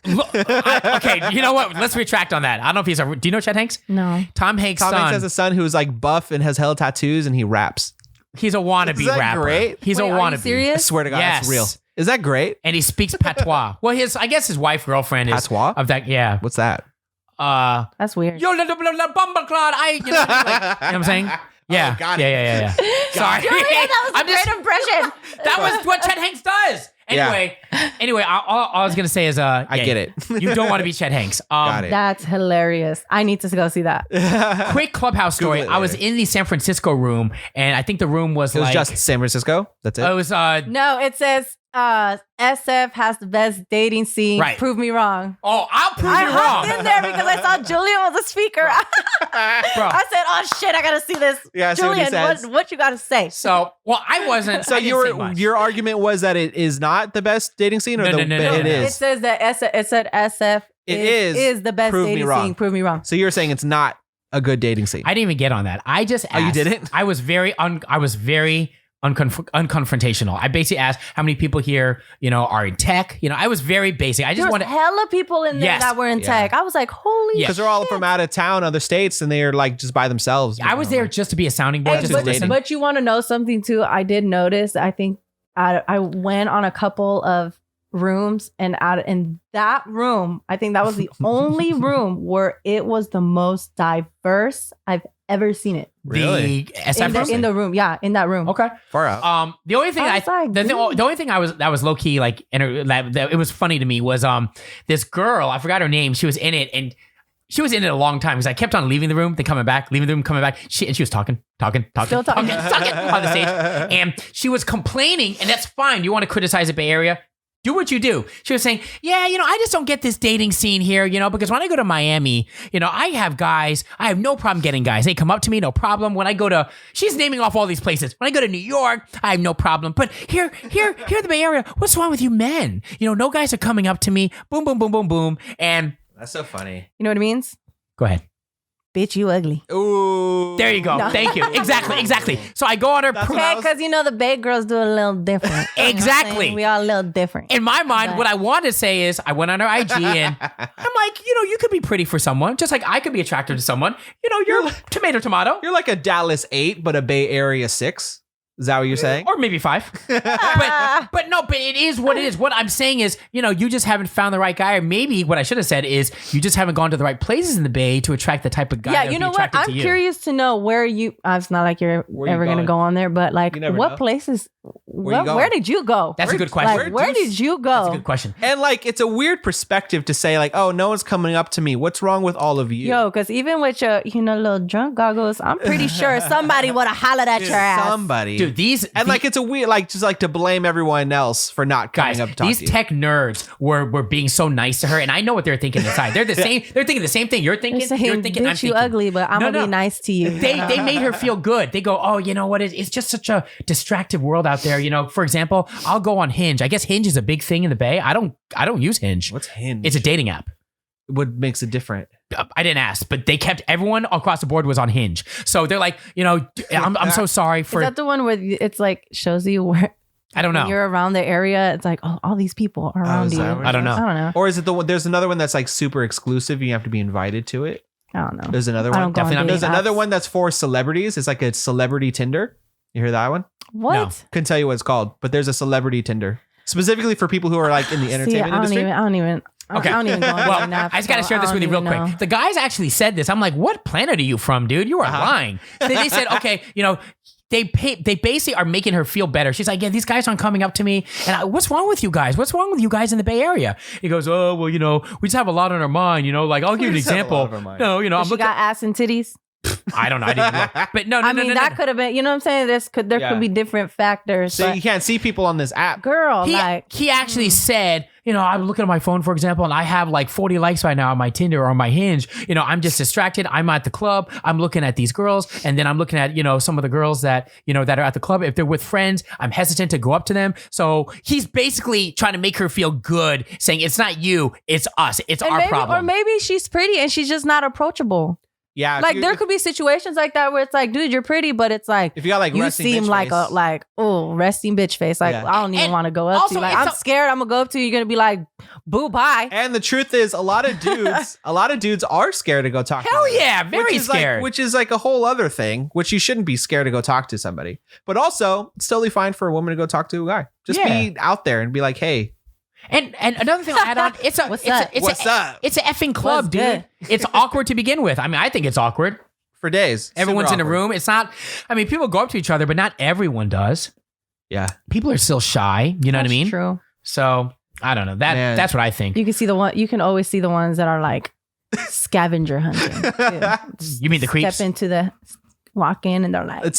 Okay, you know what? Let's retract on that. I don't know if he's a. Do you know Chet Hanks? No. Tom Hanks' Tom son. Hanks has a son who's like buff and has hella tattoos and he raps. He's a wannabe Is that rapper. great? He's Wait, a are wannabe. you I serious? swear to God, Yes. that's real. Is that great? And he speaks patois. Well, I guess his wife, girlfriend is Patois? of that. Yeah. What's that? That's weird. Yo, little bumbleclad. You know what I'm saying? Yeah. got yeah. Sorry. Julian, that was a great impression. That was what Chet Hanks does. Anyway, all I was gonna say is, I get it. You don't want to be Chet Hanks. Got it. That's hilarious. I need to go see that. Quick Clubhouse story. Google it I was later. in the San Francisco room, and I think the room was It was like just San Francisco. That's it. it was No, it says SF has the best dating scene. Right. Prove me wrong. I'll prove I you hopped wrong. in there because I saw Julian was a speaker. Bro. I said, "Oh shit, I gotta see this." Yeah, I see what he Julian, says. what you gotta say? So, well, I wasn't. So I didn't say much. your argument was that it is not the best dating scene, or No, the, no, it no. It is. says that it said SF It is the best Prove me dating wrong. scene. Prove me wrong. So you're saying it's not a good dating scene. I didn't even get on that. I just asked. Oh, you didn't? I was very unconfrontational. I basically asked how many people here, are in tech. I was very basic. I There just was wanted. hella people in there Yes. that were in Yeah. tech. I was like, holy Yeah. Because they're all from out of town, other states, and they're like just by themselves. I was there just to be a sounding board, Hey, just to listen. but you want to know something too? I did notice. I think I went on a couple of rooms, and in that room, I think that was the only room where it was the most diverse I've ever seen it. Really? The SF room? In the room, yeah, in that room. Okay. far out. The only thing I was like, the dude. only thing that was low key like that it was funny to me was this girl, I forgot her name, she was in it, and she was in it a long time because I kept on leaving the room, then coming back, leaving the room, coming back. She was talking Still talking. on the stage, and she was complaining, and that's fine. You want to criticize the Bay Area? Do what you do. She was saying, yeah, I just don't get this dating scene here, because when I go to Miami, I have guys. I have no problem getting guys. They come up to me, no problem. When I go to, she's naming off all these places. When I go to New York, I have no problem. But here in the Bay Area, what's wrong with you men? No guys are coming up to me. Boom, boom, boom, boom, boom. And that's so funny. You know what it means? Go ahead. Bitch, you ugly. Ooh. There you go. No. Thank you. Exactly. So I go on her. Okay, because the Bay girls do a little different. Exactly. We all a little different. In my mind, what I want to say is I went on her IG and I'm like, you could be pretty for someone, just like I could be attracted to someone. You're tomato. You're like a Dallas 8, but a Bay Area 6. Is that what you're saying? Or maybe 5. but it is what it is. What I'm saying is, you just haven't found the right guy. Or maybe what I should have said is you just haven't gone to the right places in the Bay to attract the type of guy that would be attracted to you. I'm curious to know where you, it's not like you're ever going to go on there, but like what places, where did you go? That's a good question. Like, where did you go? That's a good question. And like, it's a weird perspective to say like, oh, no one's coming up to me. What's wrong with all of you? Yo, because even with your, little drunk goggles, I'm pretty sure somebody would have hollered at your ass. Somebody. Dude, like it's a weird, like just like to blame everyone else for not coming up to talk to you. These tech nerds were being so nice to her, and I know what they're thinking inside. They're the same. They're thinking the same thing you're thinking. Saying, you're thinking I'm bitch, you thinking. ugly, but I'm gonna be nice to you. They made her feel good. They go, oh, you know what? It's just such a distracted world out there. For example, I'll go on Hinge. I guess Hinge is a big thing in the Bay. I don't use Hinge. What's Hinge? It's a dating app. What makes it different? I didn't ask, but they kept everyone across the board was on Hinge. So they're like, I'm so sorry for. Is that the one where it's like shows you where? I don't know. When you're around the area, it's like, oh, all these people are around you. I don't know. Or is it the one? There's another one that's like super exclusive. You have to be invited to it. I don't know. There's another one. Definitely not. There's another one that's for celebrities. It's like a celebrity Tinder. You hear that one? What? No. Couldn't tell you what it's called, but there's a celebrity Tinder specifically for people who are like in the entertainment industry. I don't even. Okay. I don't even go on well, enough, I just got to share this with you real quick. The guys actually said this. I'm like, what planet are you from, dude? You are lying. They said, okay, they basically are making her feel better. She's like, yeah, these guys aren't coming up to me. And what's wrong with you guys? What's wrong with you guys in the Bay Area? He goes, oh, well, we just have a lot on our mind. Like, I'll give you an example. No, I'm looking. Got ass and titties. I don't know. I didn't look. But no. That could have been. You know what I'm saying? There could be different factors. So you can't see people on this app. Girl, he actually said, I'm looking at my phone, for example, and I have like 40 likes right now on my Tinder or on my Hinge. I'm just distracted. I'm at the club. I'm looking at these girls, and then I'm looking at some of the girls that that are at the club. If they're with friends, I'm hesitant to go up to them. So he's basically trying to make her feel good, saying it's not you, it's us, it's our problem. Or maybe she's pretty and she's just not approachable. Yeah, like there could be situations like that where it's like, dude, you're pretty, but it's like if you got like you seem like face. Resting bitch face. Like I don't even want to go up to you. Like I'm scared. I'm gonna go up to you. You're gonna be like, boo, bye. And the truth is, a lot of dudes are scared to go talk. Hell yeah, very scared. Which is like a whole other thing. Which you shouldn't be scared to go talk to somebody. But also, it's totally fine for a woman to go talk to a guy. Just be out there and be like, hey. And another thing I'll add on, it's an effing club, dude. It's awkward to begin with. I mean, I think it's awkward. For days. Everyone's in a room. It's not, people go up to each other, but not everyone does. Yeah. People are still shy. You know what I mean? True. So, I don't know. That's what I think. You can see you can always see the ones that are like scavenger hunting. You mean the creeps? Walk in and they're like. It's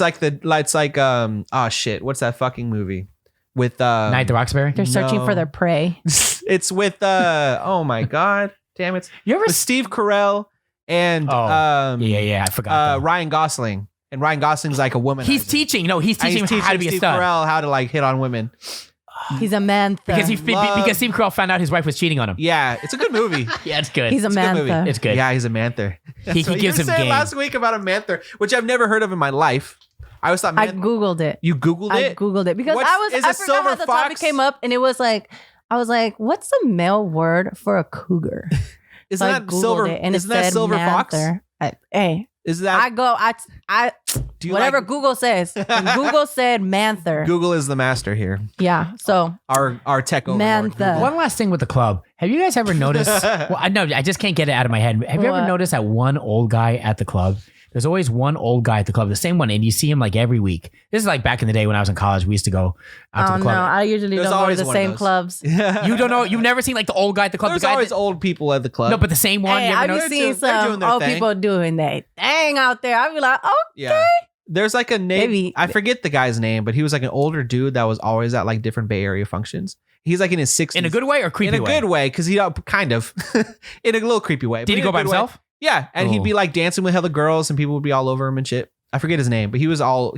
like oh shit. What's that fucking movie? With Night at the Roxbury? They're searching for their prey. It's with oh my god, damn it! With Steve Carell and I forgot Ryan Gosling. And Ryan Gosling's like a woman. He's teaching how to be a Steve stud. Carell how to like hit on women. He's a man because Steve Carell found out his wife was cheating on him. Yeah, it's a good movie. Yeah, it's good. He's a man. It's good. Yeah, he's a manther. He gives him game. Last week about a manther, which I've never heard of in my life. I always thought, I Googled it. You Googled it? I Googled it because I forgot how the topic came up, and it was like, I was like, what's the male word for a cougar? Isn't that silver? Isn't that silver fox? Is that? I whatever Google says. And Google said manther. Google is the master here. Yeah. So our tech overlord. One last thing with the club. Have you guys ever noticed? Well, I just can't get it out of my head. Have you ever noticed that one old guy at the club? There's always one old guy at the club, the same one, and you see him like every week. This is like back in the day when I was in college. We used to go out to the club. No, I usually don't go to the same clubs. You don't know? You've never seen like the old guy at the club? There's always old people at the club. No, but the same one. Hey, I've seen some old people doing their thing out there. I'd be like, okay. Yeah. There's like a name. I forget the guy's name, but he was like an older dude that was always at like different Bay Area functions. He's like in his 60s. In a good way or creepy way? In a good way, because he kind of in a little creepy way. Did he go by himself? Way. Yeah, and he'd be like dancing with other girls, and people would be all over him and shit. I forget his name, but he was all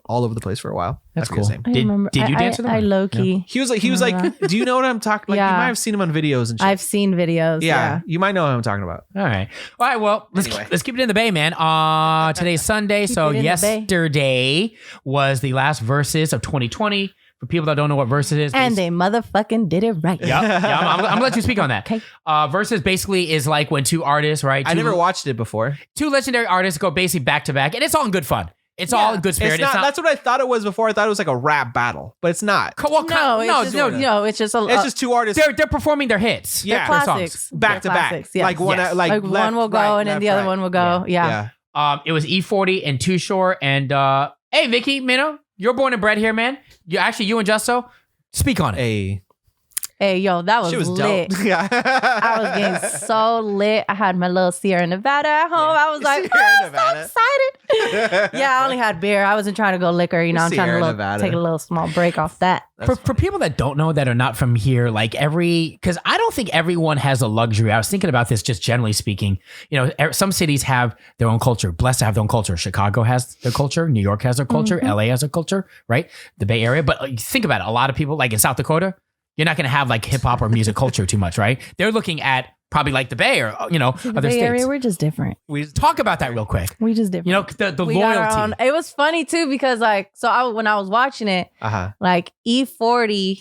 over the place for a while. That's cool. His name. Did you dance with him? I low key. No. He was like, do you know what I'm talking? Like you might have seen him on videos and shit. I've seen videos. Yeah. You might know what I'm talking about. All right. Well, let's keep it in the bay, man. Today's Sunday, so yesterday was the last Verzuz of 2020. For people that don't know what Verzuz is. And they motherfucking did it right. I'm gonna let you speak on that. Okay. Verzuz basically is like when two artists, right? I never watched it before. Two legendary artists go basically back to back, and it's all in good fun. It's all in good spirit. It's not, that's what I thought it was before. I thought it was like a rap battle, but it's not. No, it's just two artists. They're performing their hits. Yeah, their classics. Back to back. Yeah. Like one, like one will go and then the other one will go. Yeah. It was E-40 and Too Short and hey Vicky, Minnow, you're born and bred here, man. You and Justo. Speak on it. Hey, yo, that was lit. Dope. Yeah. I was getting so lit. I had my little Sierra Nevada at home. I was like, so excited. I only had beer. I wasn't trying to go liquor. You know, I'm trying to take a little small break off that. For people that don't know, that are not from here, like because I don't think everyone has the luxury. I was thinking about this just generally speaking. You know, some cities have their own culture. Blessed to have their own culture. Chicago has their culture. New York has their culture. Mm-hmm. LA has their culture, right? The Bay Area. But think about it. A lot of people, like in South Dakota, you're not going to have like hip hop or music culture too much, right? They're looking at probably like the Bay or, the other Bay states. Area, we're just different. We talk about that real quick. We just different. You know, the loyalty. It was funny too because when I was watching it, like E-40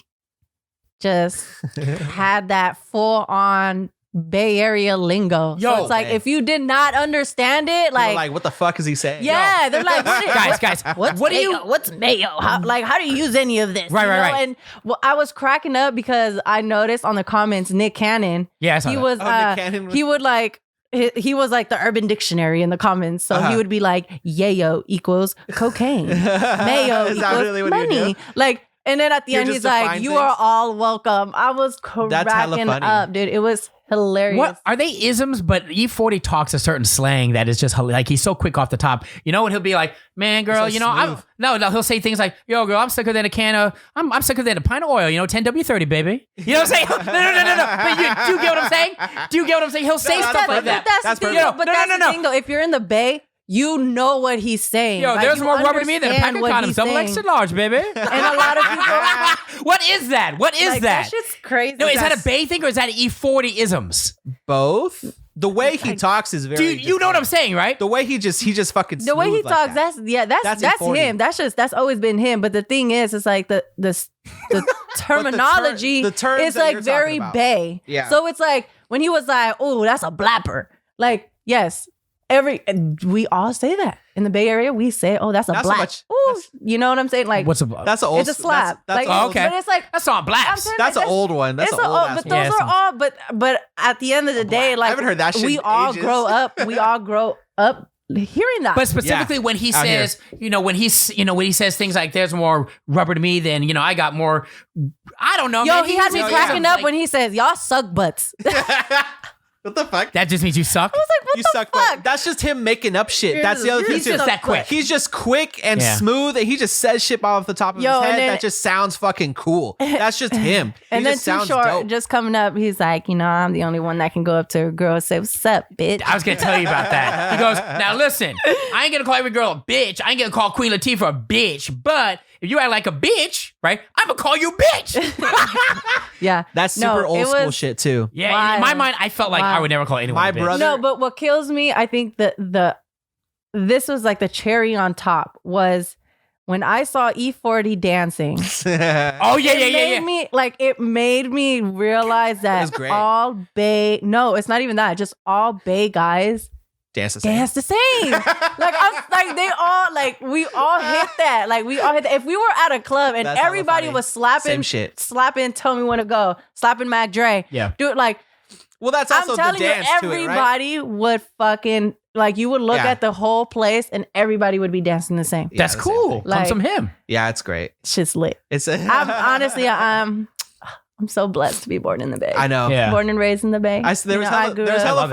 just had that full on Bay Area lingo. So it's like if you did not understand it, like what the fuck is he saying? Yeah, they're like, guys, what's mayo? How do you use any of this? Right. And I was cracking up because I noticed on the comments, Nick Cannon. Yeah, I saw Nick Cannon he would like. He was like the Urban Dictionary in the comments. So he would be like, yayo equals cocaine. Mayo equals money. Like, and then at the end, he's like, you are all welcome. I was cracking up, dude. It was hilarious. What are they isms? But E-40 talks a certain slang that is just like he's so quick off the top. You know, and he'll be like, "Man, girl, so he'll say things like, "Yo, girl, I'm sicker than a can of, I'm sicker than a pint of oil. You know, 10W30, baby." You know what I'm saying? No. But do you get what I'm saying? Do you get what I'm saying? He'll say stuff like that. That's the thing, though. If you're in the Bay, you know what he's saying. Yo, there's more rubber to me than a pack of condoms. Double extra large, baby. And a lot of people. What is that? What is that? That shit's crazy. No, is that a Bay thing or is that E-40 isms? Both. The way he talks is very. You know what I'm saying, right? The way he just fucking. The way he talks, that's him. That's always been him. But the thing is, it's like the terminology is like very Bay. Yeah. So it's like when he was like, "Oh, that's a blapper." Like, yes. We all say that in the Bay Area. We say, "Oh, that's a blap." Ooh, you know what I'm saying? Like, what's a? That's an old. It's a slap. That's okay. But it's like that's not blaps. That's an old one. That's an old. But those are all. But at the end of the day, like, I haven't heard that shit. We all grow up. We all grow up hearing that. But specifically when he says, when he says things like, "There's more rubber to me than I got more." I don't know. Yo, man. he had me cracking up when he says, "Y'all suck butts." What the fuck? That just means you suck? I was like, what the fuck? But that's just him making up shit. That's the other thing. He's just that quick. He's just quick and smooth, and he just says shit off the top of his head that just sounds fucking cool. That's just him. And then Too Short just coming up, he's like, I'm the only one that can go up to a girl and say, "What's up, bitch?" I was gonna tell you about that. He goes, "Now listen, I ain't gonna call every girl a bitch. I ain't gonna call Queen Latifah a bitch, but if you act like a bitch, right, I'm gonna call you bitch." Yeah. That's super old school shit too. Yeah, in my mind, I felt like I would never call anyone a bitch. Brother. No, but what kills me, I think this was like the cherry on top was when I saw E-40 dancing. It made me realize that all Bay, no, it's not even that, just all Bay guys dance the same. We all hit that. Like, we all hit that. If we were at a club and everybody was slapping Tell Me When to Go, slapping Mac Dre. Yeah. Dude, like, well, that's also the dance everybody would fucking, like, you would look at the whole place and everybody would be dancing the same. That's cool. Comes from him. Yeah, it's great. Shit's lit. I'm so blessed to be born in the Bay. I know. Yeah. Born and raised in the Bay. There's hella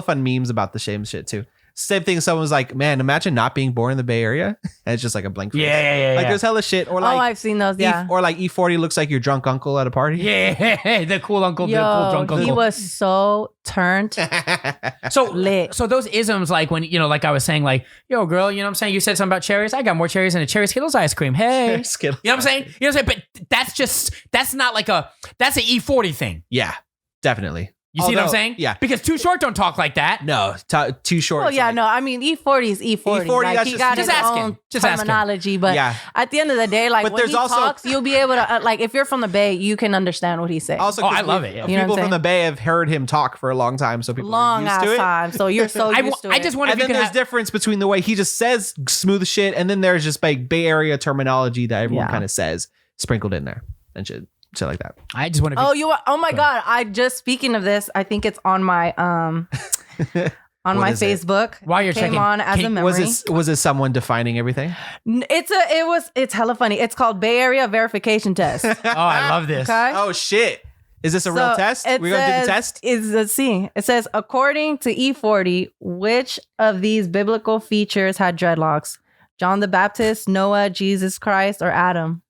fun memes about the same shit too. Same thing. Someone's like, man, imagine not being born in the Bay Area. And it's just like a blank face. Yeah. Like there's hella shit. Or like, I've seen those. Yeah. Or like E-40 looks like your drunk uncle at a party. Yeah, the cool uncle, the cool drunk uncle. He was so turned. So lit. So those isms, like when, like I was saying, like, yo, girl, you know what I'm saying? You said something about cherries. I got more cherries than a cherry Skittles ice cream. Hey. Skittles. You know what I'm saying? You know what I'm saying? But that's not like that's an E-40 thing. Yeah, definitely. You see what I'm saying? Yeah. Because Too Short don't talk like that. No, Too Short. Well, yeah, no. I mean, E-40 is E-40. E-40, like, that's he got just his asking. own Just asking. terminology. But at the end of the day, like But when there's he also- talks, you'll be able to, like, if you're from the Bay, you can understand what he's saying. Also, I love it. Yeah. You know what People I'm from the Bay have heard him talk for a long time, so people are long used ass to it. time. So you're so used to it. I just wonder And if then you there's could difference between the way he just says smooth shit, and then there's just like Bay Area terminology that everyone Yeah. kind of says sprinkled in there and shit like that. I just wonder if Oh my God. I just, speaking of this, I think it's on my, on my is it? Facebook. While you're Came checking, on as a memory. Was this someone defining everything? It's hella funny. It's called Bay Area Verification Test. Oh, I love this. Okay. Oh shit! Is this a real test? We're gonna do the test. Let's see. It says, according to E-40, which of these biblical features had dreadlocks? John the Baptist, Noah, Jesus Christ, or Adam?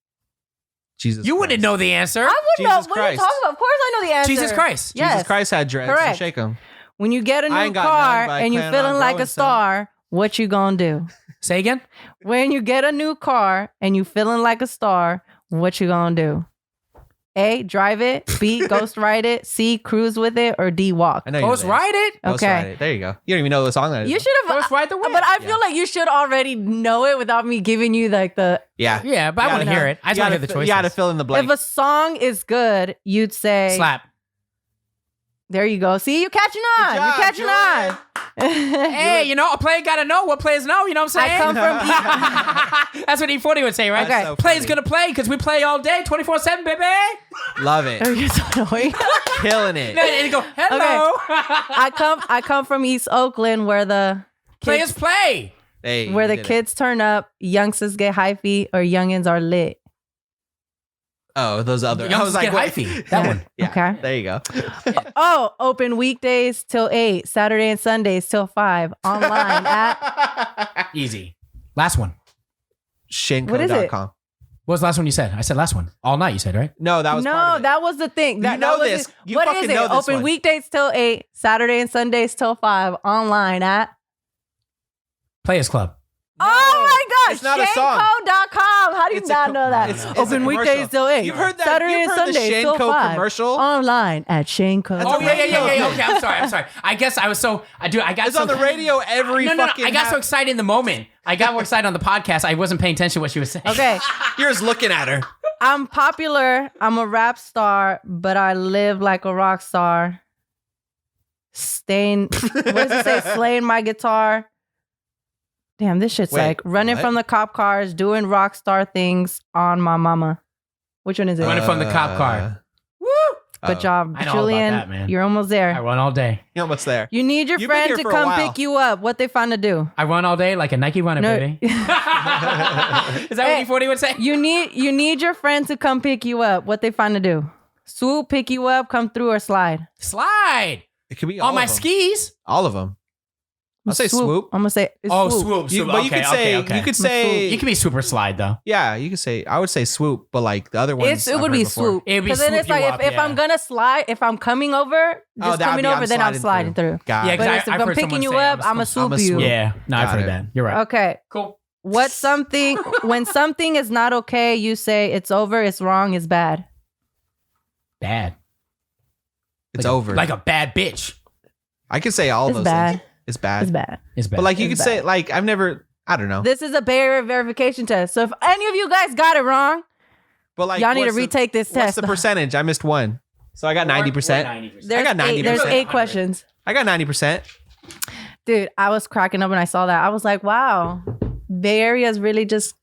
Jesus. You wouldn't Christ. know the answer. I would know. Jesus What are you Christ. talking about? Of course I know the answer. Jesus Christ. Yes. Jesus Christ had dreads. Correct. And shake them. When you get a I new ain't got car none, but I and you plan feeling on like growing a some. star, what you gonna do? Say again. When you get a new car and you feeling like a star, what you gonna do? A, drive it. B, ghost ride it. C, cruise with it. Or D, walk. I know you know Ghost this. ride it. Ghost Okay. Ride It. There you go. You don't even know the song that is. You should have. Ghost ride the wind. But I feel like you should already know it without me giving you like the. Yeah. Yeah, but I want to hear it. I just want to hear the choices. You got to fill in the blank. If a song is good, you'd say. Slap. There you go. See, you're catching on. Good job, You're catching Julian. on. Hey, a player got to know what players know. You know what I'm I saying? come from. That's what E-40 would say, right? Okay. so Players funny. going to play because we play all day, 24/7, baby. Love it. You're so annoying. Killing it. And you go, hello. I come from East Oakland where the Players play. Hey, where you the did it. kids turn up, youngsters get hyphy, or youngins are lit. Oh, those other. I Youngsters was like, get what? hyphy. That one. Yeah, Okay. There you go. Oh, open weekdays till 8, Saturday and Sundays till 5, online at Easy. Last one. What is it? Shanko.com. What was the last one you said? I said last one. All night, you said, right? No, that was part of it. that was the thing. That, know that was this. it. You What fucking is it? know this Open one. weekdays till 8, Saturday and Sundays till 5, online at. Players Club. Oh my gosh! it's not a song. Shanko.com. How do you It's a not com- know that? it's a Open weekdays commercial. till 8. You've heard that- Saturday you've and heard the Sundays till Shanko 5. commercial? Online at Shanko. Oh, a yeah. radio Okay, I'm sorry. I guess I was so... I got It's so... on the radio every No. fucking. I got so half- excited in the moment. I got more excited on the podcast. I wasn't paying attention to what she was saying. Okay. You're just looking at her. I'm popular. I'm a rap star, but I live like a rock star. What does it say? Slaying my guitar. Damn, this shit's Wait, like running what? from the cop cars, doing rock star things on my mama. Which one is it? Running from the cop car. Woo! oh. Good job, I know all about Julian. that, man. You're almost there. I run all day. You're almost there. You need your You've been friend here to for a come while. pick you up. What they find to do? I run all day like a Nike runner, No. baby. Is that Hey. what E-40 would say? You need your friend to come pick you up. What they find to do? Swoop, pick you up, come through, or slide. Slide. It could be all On my of them. skis. All of them. I'll say swoop. I'm gonna say it's Oh, swoop. swoop. But you could say okay. you could say You can be super slide, though. yeah. You could say I would say swoop, but like the other ones It I've would heard be before. swoop. It would be Because then swoop it's like you up, if yeah. I'm gonna slide, if I'm coming over, just that'd coming be, over, then I'm sliding through. Got Yeah, it. 'cause But I- if I've I'm heard picking someone you say up, I'm a I'm a swoop you. swoop. Yeah. No, I've Got heard it. that. You're right. Okay. Cool. When something is not okay, you say it's over, it's wrong, it's bad. Bad. It's Like over. Like a bad bitch. I could say all It's those bad. things. It's bad. It's bad. It's bad. But like you It's could say bad. like I don't know. This is a Bay Area verification test. So if any of you guys got it wrong, But like y'all need to what's the- retake this What's test. the percentage? I missed one. So I got 90%. There's I got 90%. There's 8 questions. I got 90%. Dude, I was cracking up when I saw that. I was like, wow, Bay Area is really just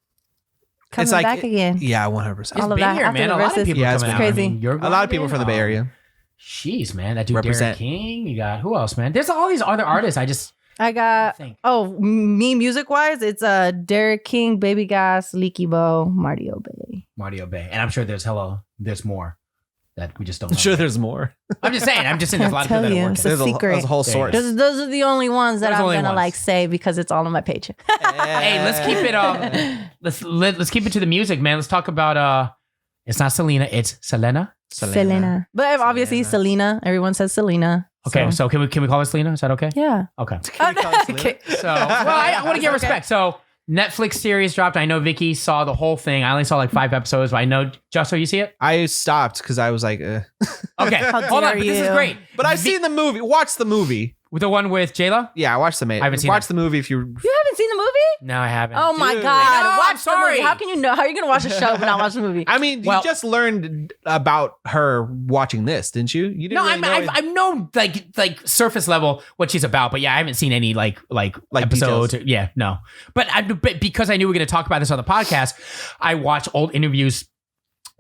coming It's like back again. Yeah, 100%. All of been that here, after man. the A lot rest of is- people Yeah, coming it's out. crazy. I mean, you're A lot of people Grande, from the Bay Area. Jeez, man. That dude Represent. Derek King. You got who else, man? There's all these other artists. I got, think. me music wise, it's Derek King, Baby Gas, Leaky Bow, Marty Obey. Marty Obey. And I'm sure there's more. that we just don't I'm know. sure there's more. I'm just saying there's a lot of people Tell that are you. working. It's a There's secret. a whole There you source. go. Those are the only ones that Those I'm only gonna ones. like say because it's all on my paycheck. Hey, let's keep it let's keep it to the music, man. Let's talk about it's not Selena, it's Selena. Selena. But obviously Selena. Everyone says Selena. Okay, so can we call her Selena? Is that okay? Yeah. Okay. Can we call it Selena? Okay. So well, I want to give respect. So Netflix series dropped. I know Vicky saw the whole thing. I only saw like 5 episodes, but I know Justo, you see it? I stopped because I was like, Okay. How Hold on, dare but this is you. great. but I've seen the movie. Watch the movie. With the one with J-Lo? Yeah, I watched the movie. I haven't seen Watch that. the movie if you. You haven't seen the movie? No, I haven't. Oh my Dude. God. No, Watch I'm sorry. the movie. How can you know? How are you going to watch a show but not watch the movie? I mean, Well- you just learned about her watching this, didn't you? You didn't. No, really know I know like surface level what she's about, but yeah, I haven't seen any like episodes. details. Yeah, no. But because I knew we were going to talk about this on the podcast, I watched old interviews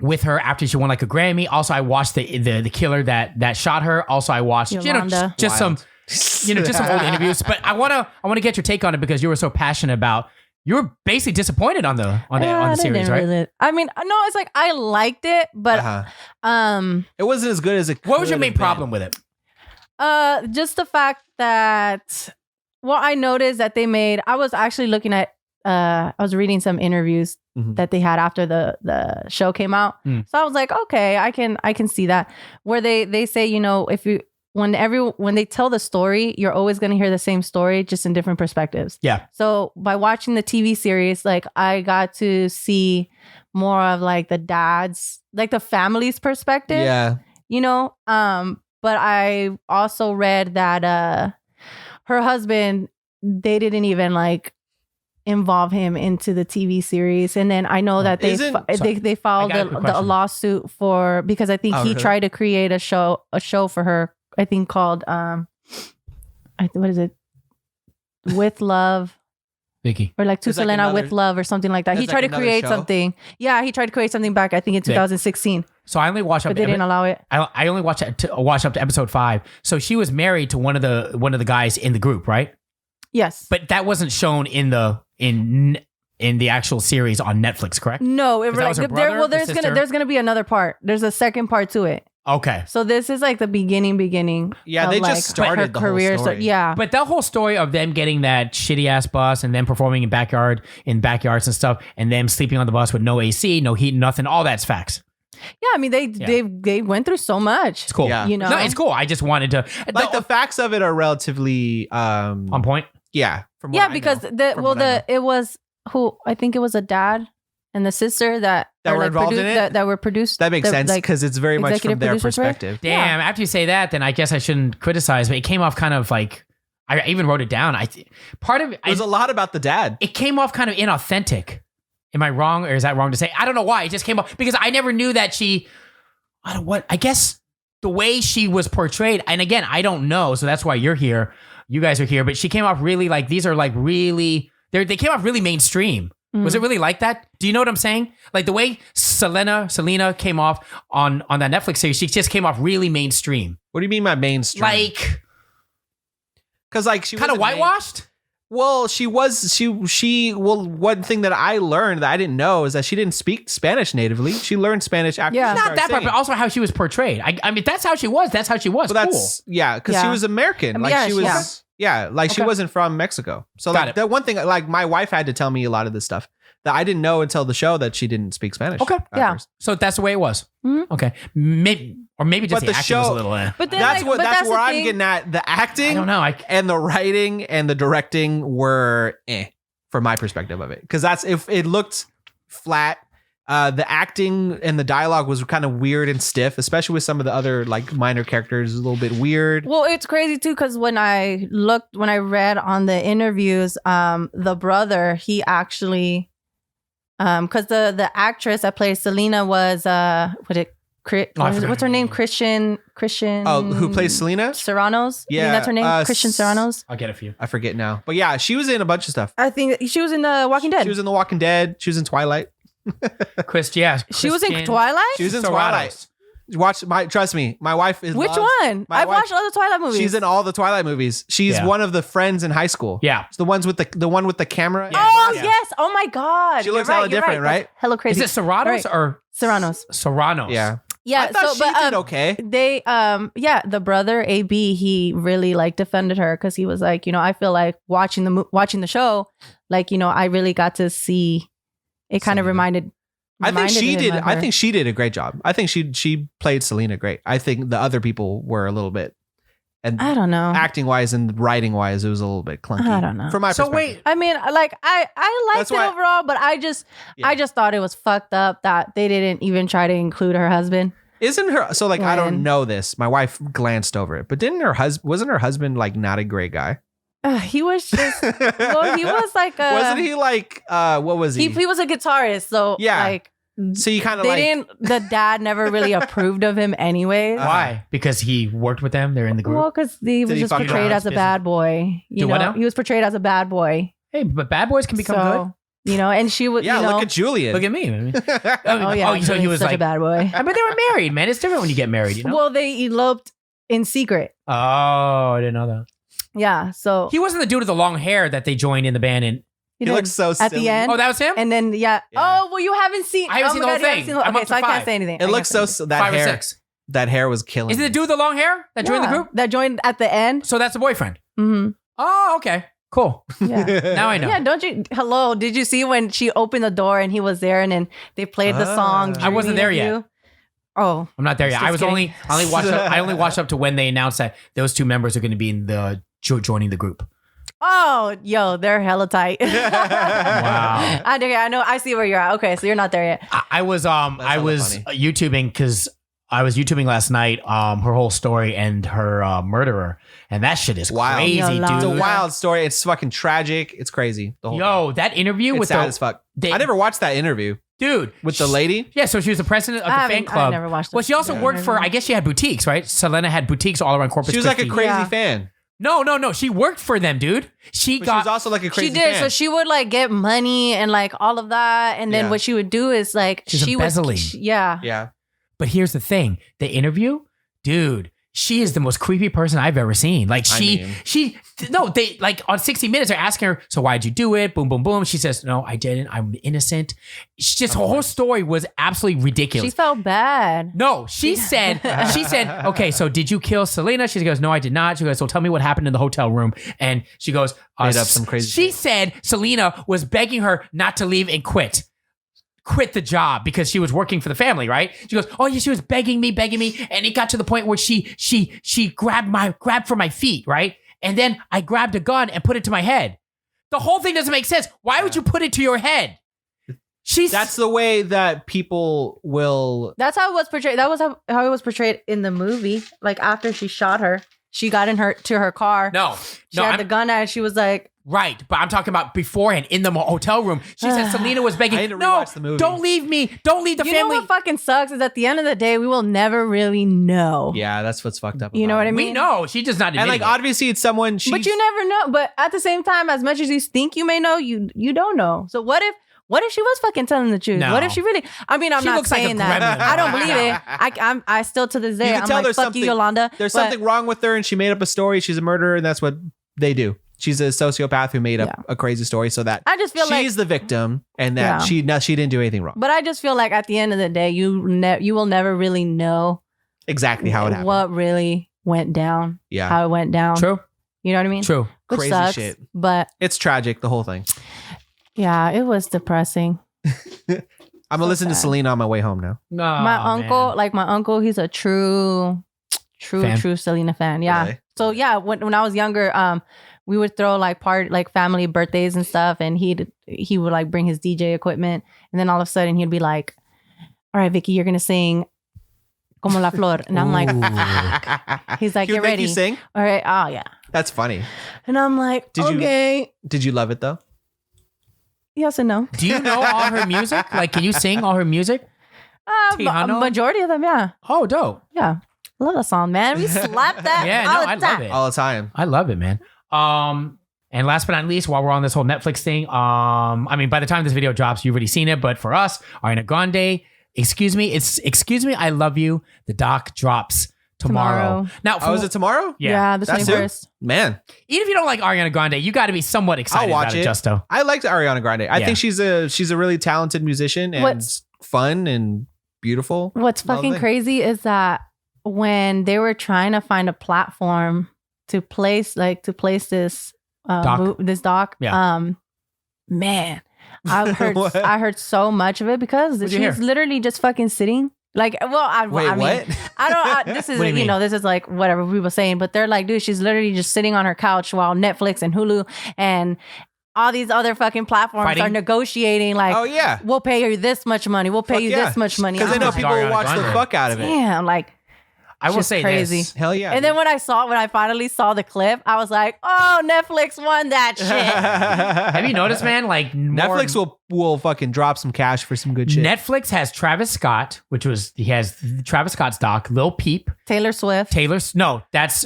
with her after she won like a Grammy. Also, I watched the killer that shot her. Also, I watched Yolanda. just some just some old interviews. But I wanna get your take on it because you were so passionate about. You were basically disappointed on the series, right? Really, I mean, no, it's like I liked it, but it wasn't as good as it. What was your could main have been. problem with it? just the fact that I noticed that they made. I was actually looking at. I was reading some interviews Mhm. that they had after the show came out. Mm. So I was like, okay, I can see that where they say, if you when they tell the story, you're always going to hear the same story, just in different perspectives. Yeah. So by watching the TV series, like I got to see more of like the dad's, like the family's perspective. Yeah. But I also read that her husband, they didn't even like involve him into the TV series, and then I know that they filed I got a quick the question. lawsuit because I think he really? tried to create a show for her. I think called what is it? With Love. Vicky. Or like To It's like Selena another- with Love or something like that. He It's tried like to another create show? something. Yeah, he tried to create something back, I think in 2016. So I only watched up But they didn't allow it. I only watched up to episode 5. So she was married to one of the guys in the group, right? Yes. But that wasn't shown in the actual series on Netflix, correct? No, it that was her brother or there's sister? gonna be another part. There's a second part to it. Okay. So this is like the beginning. Yeah, of, they just like, started her the whole career. story. So, yeah. But that whole story of them getting that shitty ass bus and then performing in backyards and stuff, and them sleeping on the bus with no AC, no heat, nothing, all that's facts. Yeah, I mean they went through so much. It's cool. Yeah. No, it's cool. I just wanted to Like the facts of it are relatively on point. Yeah. From what Yeah, I because know. it was who I think it was a dad and the sister that That were involved in it? that were produced. That makes sense like, because it's very much from executive their producers, right? perspective. Damn. After you say that, then I guess I shouldn't criticize. But it came off kind of like I even wrote it down. Part of it, It was a lot about the dad. it came off kind of inauthentic. Am I wrong, or is that wrong to say? I don't know why. It just came off because I never knew that she. I guess the way she was portrayed, and again, I don't know, so that's why you're here. You guys are here, but she came off really like these are like really. They came off really mainstream. Was it really like that? Do you know what I'm saying? Like the way Selena came off on that Netflix series, she just came off really mainstream. What do you mean by mainstream? Like because like she kind of wasn't whitewashed? Well, one thing that I learned that I didn't know is that she didn't speak Spanish natively. She learned Spanish after Yeah. she Not started that part, singing. but also how she was portrayed. I mean, that's how she was. That's how she was. Well, Cool. that's because she Yeah. was American. I mean, Like yeah, she was she Okay. wasn't from Mexico. So Got like it. that one thing, like my wife had to tell me a lot of this stuff that I didn't know until the show that she didn't speak Spanish. Okay. at Yeah. first. So that's the way it was. Mhm. Okay. Maybe just But the the acting was a show- little. But then That's like, that's where the I'm thing. getting at. The acting I don't know. and the writing and the directing were from my perspective of it. Because that's if it looked flat. The acting and the dialogue was kind of weird and stiff, especially with some of the other like minor characters, a little bit weird. Well, it's crazy too because when I read on the interviews, the brother he actually, because the actress that plays Selena was what's her name? Christian. Oh, who plays Selena? Serranos. Yeah, I think that's her name. Christian Serranos. I'll get a few. I forget now. But yeah, she was in a bunch of stuff. I think she was in The Walking Dead. She was in The Walking Dead. She was in Twilight. She was in Twilight. She was in Serranos. Twilight. Trust me, my wife is. Which loves- one? my I've wife- watched all the Twilight movies. She's in all the Twilight movies. She's Yeah. one of the friends in high school. Yeah. It's the one with the camera. Yeah. Oh Yeah. yes! Oh my God! She looks You're hella right, you're different, right? That's hella crazy. Is it Serranos Right. or Serranos? Serranos? Yeah. Yeah, I thought she did okay. They the brother AB, he really like defended her because he was like, I feel like watching the show, like, I really got to see it kind of reminded I think she did. him of I her. think she did a great job. I think she played Selena great. I think the other people were a little bit, and I don't know, acting wise and writing wise, it was a little bit clunky. I don't know. From my perspective. wait, I mean, like I liked it overall, but I just thought it was fucked up that they didn't even try to include her husband. Isn't her so like I don't know this. My wife glanced over it, but wasn't her husband like not a great guy? He was just well, he was like wasn't he like what was he? He was a guitarist, so like so you kind of they didn't. The dad never really approved of him, anyways. Why? Because he worked with them. They're in the group. Well, because he was just portrayed as a bad boy. You know, he was portrayed as a bad boy. Hey, but bad boys can become good. And she was. Yeah, look at Julian. Look at me. So he was such a bad boy. But they were married, man. It's different when you get married. You know? Well, they eloped in secret. Oh, I didn't know that. Yeah, so he wasn't the dude with the long hair that they joined in the band. And he looks so silly. At the end. Oh, that was him? And then, oh, well, you haven't seen. I haven't seen the whole thing. I'm up to I can't 5. say anything. It looks so, that 5 or hair. 6. That hair was killing Is it the dude with the long hair that joined the group? That joined at the end. So that's the boyfriend. Mm-hmm. Oh, okay. Cool. Yeah. Now I know. Yeah, don't you? Hello. Did you see when she opened the door and he was there and then they played the song? I wasn't there yet. You? Oh. I'm not there yet. I was kidding. I only watched up to when they announced that those 2 members are going to be in the joining the group. Oh, yo, they're hella tight. Wow. I know. I see where you're at. Okay, so you're not there yet. I was YouTubing because I was YouTubing last night her whole story and her murderer, and that shit is crazy, dude. It's a wild story. It's fucking tragic. It's crazy. The whole thing. That interview it's sad as fuck. I never watched that interview. Dude. With the lady? Yeah, so she was the president of the fan club. I never watched it. Well, she also worked for, I guess she had boutiques, right? Selena had boutiques all around Corpus Christi. She was like a crazy fan. No. She worked for them, dude. She was also like a crazy fan. She did. So she would like get money and like all of that. And then what she would do is like, she's embezzling. Yeah. But here's the thing. The interview, dude, she is the most creepy person I've ever seen. Like they like on 60 Minutes are asking her, so why'd you do it? Boom, boom, boom. She says, no, I didn't. I'm innocent. Her whole story was absolutely ridiculous. She felt bad. No, she said, okay, so did you kill Selena? She goes, no, I did not. She goes, so tell me what happened in the hotel room. And she goes, made up some crazy She shit. said Selena was begging her not to leave and quit the job because she was working for the family, right? She goes, oh yeah, she was begging me, and it got to the point where she grabbed for my feet, right? And then I grabbed a gun and put it to my head. The whole thing doesn't make sense. Why would you put it to your head? That's the way that people will. That's how it was portrayed. That was how it was portrayed in the movie. Like after she shot her, she got in her car. She had the gun out. She was like. Right, but I'm talking about beforehand in the hotel room. She said Selena was begging, I didn't rewatch the movie. Don't leave me. Don't leave the family. You know what fucking sucks is at the end of the day, we will never really know. Yeah, that's what's fucked up. You know what I mean? We know. She does not admit and like, it. obviously it's someone but you never know. But at the same time, as much as you think you may know, you don't know. So what if she was fucking telling the truth? No. What if she really? I mean, I'm She not looks like saying a that. gremlin. I don't believe it. I still to this day, can I'm tell like, there's fuck you, Yolanda. There's something wrong with her, and she made up a story. She's a murderer, and that's what they do. She's a sociopath who made up a crazy story so that I just feel like she's the victim and that she didn't do anything wrong. But I just feel like at the end of the day, you will never really know exactly how it happened. What really went down. Yeah. How it went down. True. You know what I mean? True. Which crazy sucks, shit. But it's tragic, the whole thing. Yeah, it was depressing. I'm gonna listen to Selena on my way home now. No, my uncle, he's a true Selena fan. Yeah. Really? So yeah, when I was younger, we would throw like family birthdays and stuff, and he would like bring his DJ equipment, and then all of a sudden he'd be like, "All right, Vicky, you're gonna sing Como la Flor," and I'm like, he's like, "Get ready." You sing? All right. Oh yeah. That's funny. And I'm like, okay. Did you love it though? Yes and no. Do you know all her music? Like, can you sing all her music? Majority of them, yeah. Oh, dope. Yeah. Love that song, man. We slap that all the time. love it. All the time. I love it, man. And last but not least, while we're on this whole Netflix thing, I mean, by the time this video drops, you've already seen it. But for us, Ariana Grande, Excuse Me, I Love You. The doc drops tomorrow. Now, is it tomorrow? Yeah, the 21st. Man, even if you don't like Ariana Grande, you got to be somewhat excited I'll watch about it, Justo. I liked Ariana Grande. I think she's a really talented musician and fun and beautiful. What's fucking Lovely. crazy is that when they were trying to find a platform to place this Doc. this doc, Yeah. man, I heard What? I heard so much of it because What'd you hear? she's literally just fucking sitting. Like, well, I Wait, mean, what? I don't. This is What do you mean? this is like whatever people saying, but they're like, dude, she's literally just sitting on her couch while Netflix and Hulu and all these other fucking platforms Fighting? are negotiating. Like, Oh yeah. we'll pay you this much money. We'll pay Fuck you yeah. this much money. Because they I'm know like, people will Ariana watch the Grande. fuck out of it. damn, like. I will Just say crazy. this. Hell yeah. And then when I finally saw the clip, I was like, oh, Netflix won that shit. Have you noticed, man? Like more, Netflix will fucking drop some cash for some good shit. Netflix has Travis Scott, he has Travis Scott's doc, Lil Peep, Taylor Swift. no, that's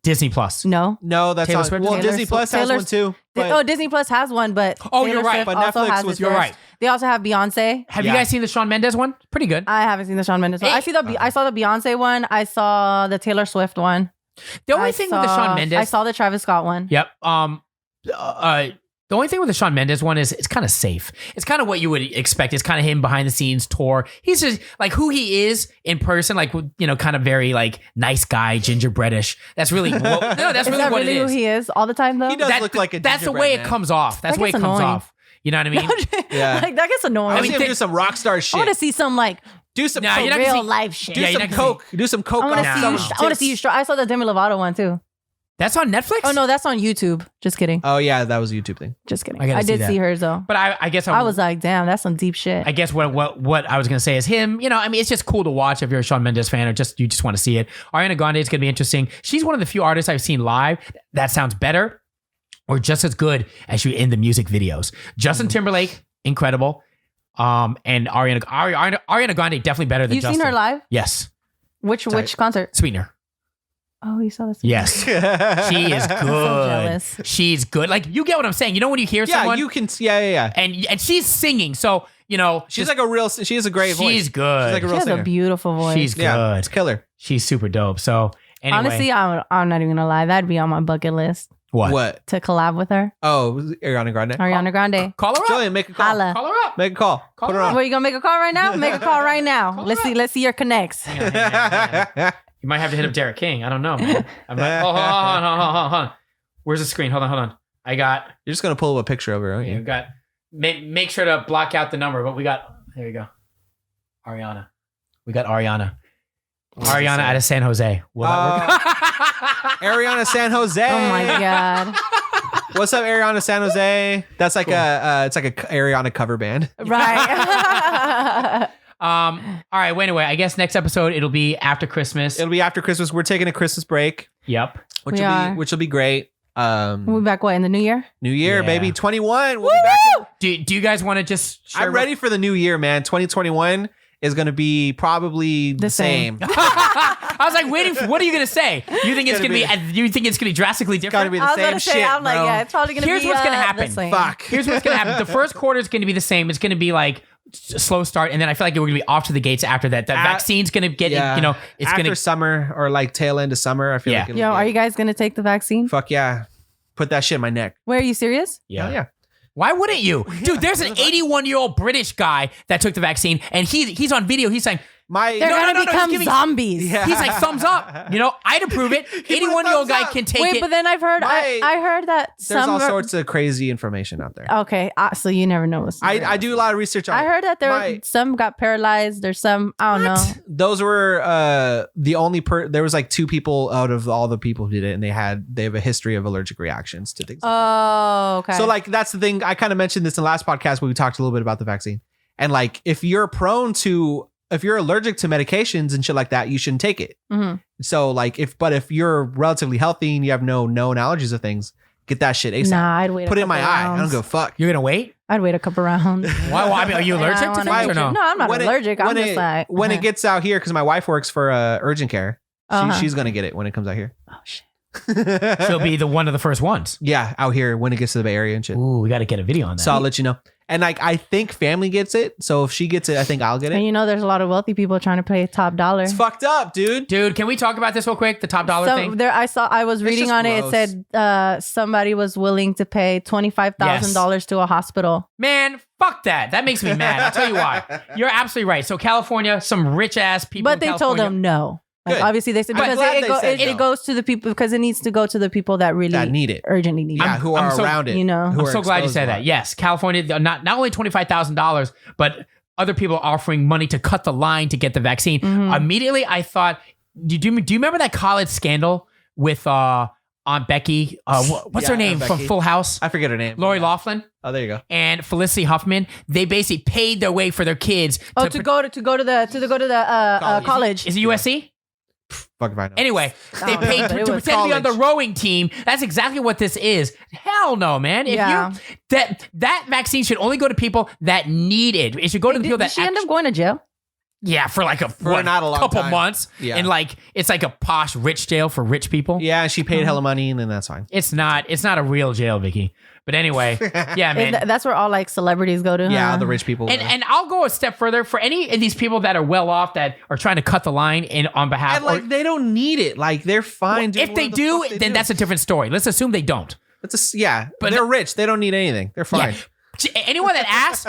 Disney Plus. No. No, that's Taylor not. Swift? Well, Taylor Disney Plus has Taylor- one too. But Disney Plus has one, but Oh, Taylor you're right. Swift But also Netflix has was- it You're first. right. They also have Beyonce. Have you Yeah. guys seen the Shawn Mendes one? Pretty good. I haven't seen the Shawn Mendes one. I saw the Beyonce one. I saw the Taylor Swift one. The only thing with the Shawn Mendes, I saw the Travis Scott one. Yep. The only thing with the Shawn Mendes one is it's kind of safe. It's kind of what you would expect. It's kind of him behind the scenes tour. He's just like who he is in person, like kind of very like nice guy, gingerbreadish. That's really that's Is really that what really it who is. he is all the time though? He does look like a That's the gingerbread way man. it comes off. That's That the way it gets comes annoying. off. You know what I mean? Yeah. Like that gets annoying. I I see mean, him do some rock star I shit. want to see some like Do some Nah, coke. you're not gonna real see- life shit. Do Yeah, you're some not gonna coke. Do some coke. I want to off see Nah. you. someone's I want to see you. tits. I saw the Demi Lovato one too. That's on Netflix. Oh no, that's on YouTube. Just kidding. Oh yeah, that was a YouTube thing. Just kidding. I gotta I see did that. see hers though. But I guess I was like, damn, that's some deep shit. I guess what I was gonna say is him. I mean, it's just cool to watch if you're a Shawn Mendes fan or you just want to see it. Ariana Grande is gonna be interesting. She's one of the few artists I've seen live that sounds better or just as good as she in the music videos. Justin Timberlake, incredible. And Ariana Grande definitely better than You've Justin. seen her live? Yes, Which concert? Sweetener. Oh, you saw this? Yes, she is good. jealous. She's good. Like you get what I'm saying. You know when you hear Yeah, someone, you can. Yeah. and she's singing. So She's like a real. She has a great voice. she's good. She's like a She real has singer. a beautiful voice. She's Yeah, good. it's killer. She's super dope. So anyway, Honestly, I'm not even gonna lie. That'd be on my bucket list What? to collab with her. Oh, Ariana Grande. Ariana Grande. call her up. Julian, make a call. Holla. Call her up. Make a call. Call Put her her up. on. What, you gonna make a call right now? Make a call right now. Call Let's her see your connects. Hang on. You might have to hit up Derek King. I don't know, man. I'm like, hold on. Where's the screen? Hold on. I got. You're just gonna pull up a picture of her, aren't You you? got. Make sure to block out the number. But we got. There you go. Ariana. We got Ariana. Ariana out of San Jose. Will that work? Ariana San Jose. Oh my god. What's up, Ariana San Jose? That's like it's like a Ariana cover band. Right. All right. Well, anyway, I guess next episode it'll be after Christmas. It'll be after Christmas. We're taking a Christmas break, Yep. which We will are. be be great. We'll be back what in the new year? New Year, Yeah. baby. 21. We'll be back. Do you guys want to just? Share I'm ready for the new year, man. 2021 is going to be probably the same. I was like waiting for. What are you gonna say? You think it's gonna be? You think it's gonna be drastically Gotta different? be I the was same gonna say, shit, I'm like, bro. yeah, it's probably gonna Here's be. what's gonna the happen. same. Fuck. Here's what's gonna happen. The first quarter is gonna be the same. It's gonna be like a slow start, and then I feel like we're gonna be off to the gates after that. The vaccine's gonna get. Yeah. It's After gonna. summer or like tail end of summer, I feel Yeah. like it'll Yo, be- are you guys gonna take the vaccine? Fuck yeah. Put that shit in my neck. Wait, are you serious? Hell yeah. Why wouldn't you, dude? There's an 81-year-old British guy that took the vaccine, and he's on video. He's saying. My They're gonna he's become giving- zombies. Yeah. He's like thumbs up. I'd approve it. 81-year-old guy thumbs up. can take Wait, it. but then I've heard I heard that There's some all sorts of crazy information out there. Okay, so you never know what's I do a lot of research on I it. heard that My- some got paralyzed or some I don't know. Those were the only there was like 2 people out of all the people who did it, and they have a history of allergic reactions to things. Oh, okay. So like that's the thing. I kind of mentioned this in the last podcast where we talked a little bit about the vaccine. And like if you're allergic to medications and shit like that, you shouldn't take it. Mhm. So like if you're relatively healthy and you have no known allergies or things, get that shit ASAP. Nah, I'd wait. Put it in my eye. I don't go fuck. You're gonna wait? I'd wait a couple rounds. Why? I mean, are you allergic to I things or no? No, I'm not When allergic. I'm just like when it gets out here, because my wife works for urgent care, Uh-huh. she's gonna get it when it comes out here. Oh shit. She'll be one of the first ones. Yeah, out here when it gets to the Bay Area and shit. Ooh, we got to get a video on that. So I'll let you know. And like, I think family gets it. So if she gets it, I think I'll get it. And you know, there's a lot of wealthy people trying to pay top dollar. It's fucked up, dude. Dude, can we talk about this real quick? The top dollar thing? I was reading on it. gross. It said somebody was willing to pay $25,000 to a hospital. Man, fuck that. That makes me mad. I'll tell you why. You're absolutely right. So California, some rich ass people. But they told them no. Like, Good. obviously they said I'm because glad they said it no. goes to the people because it needs to go to the people that really That need it. urgently need Yeah, it. who are I'm so- around it. you know. who I'm are so glad you exposed said a lot. that. Yes, California, not only $25,000, but other people are offering money to cut the line to get the vaccine. Immediately, I thought, do you remember that college scandal with Aunt Becky? What's her Yeah, name Aunt from Becky. Full House? I forget her name. Lori Loughlin Oh, there you go. and Felicity Huffman. They basically paid their way for their kids. to go to the college. Is it USC? Fuck if I know. Anyway, they Oh, paid but it to was pretend to be on the college. rowing team. That's exactly what this is. Hell no, man. If Yeah. that vaccine should only go to people that need it. It should go to the people Did that she end up going to jail? yeah, for like not a long couple time. months. Yeah. And like it's like a posh rich jail for rich people. Yeah, she paid hella money, and then that's fine. It's not a real jail, Vicky. But anyway, yeah, man. That's where all like celebrities go to. Yeah, huh? the rich people. And I'll go a step further for any of these people that are well off that are trying to cut the line on behalf And like, they don't need it. Like, they're fine. doing if they whatever the do, fuck they then do. that's a different story. Let's assume they don't. Yeah, But but they're rich. They don't need anything. They're fine. Yeah. Anyone that asks,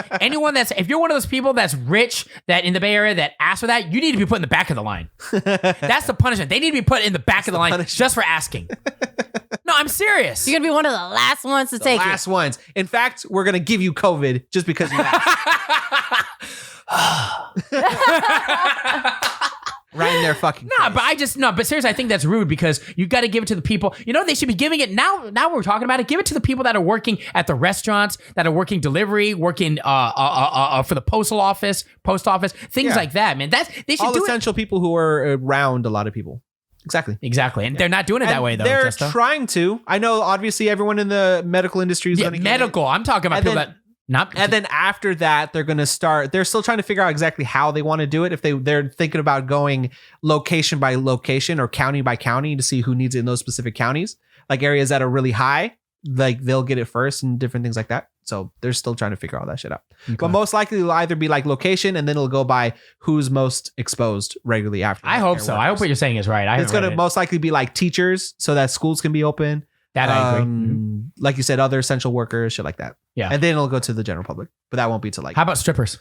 if you're one of those people that's rich, that in the Bay Area that asks for that, you need to be put in the back of the line. That's the punishment. They need to be put in the back of the line punishment. just for asking. No, I'm serious. You're gonna be one of the last ones to take Last ones. In fact, we're gonna give you COVID just because you asked. Right in their fucking Nah, face. but seriously, I think that's rude because you got to give it to the people. You know, they should be giving it now. Now we're talking about it. Give it to the people that are working at the restaurants, that are working delivery, working for the post office, things Yeah. like that. Man, they should all do essential people who are around a lot of people. Exactly. exactly, and they're not doing it that And way though. They're Justo. trying to. I know. Obviously, everyone in the medical industry is Yeah, going to medical. I'm talking about And people then- that not. And then after that, they're going to start. They're still trying to figure out exactly how they want to do it. If they're thinking about going location by location or county by county to see who needs it in those specific counties, like areas that are really high, like they'll get it first and different things like that. So they're still trying to figure all that shit out. But most likely it'll either be like location and then it'll go by who's most exposed regularly after. I hope healthcare so. I hope workers. what you're saying is right. It's going to most likely be like teachers so that schools can be open. that I agree. Like you said, other essential workers, shit like that. Yeah. And then it'll go to the general public, but that won't be to like How about strippers?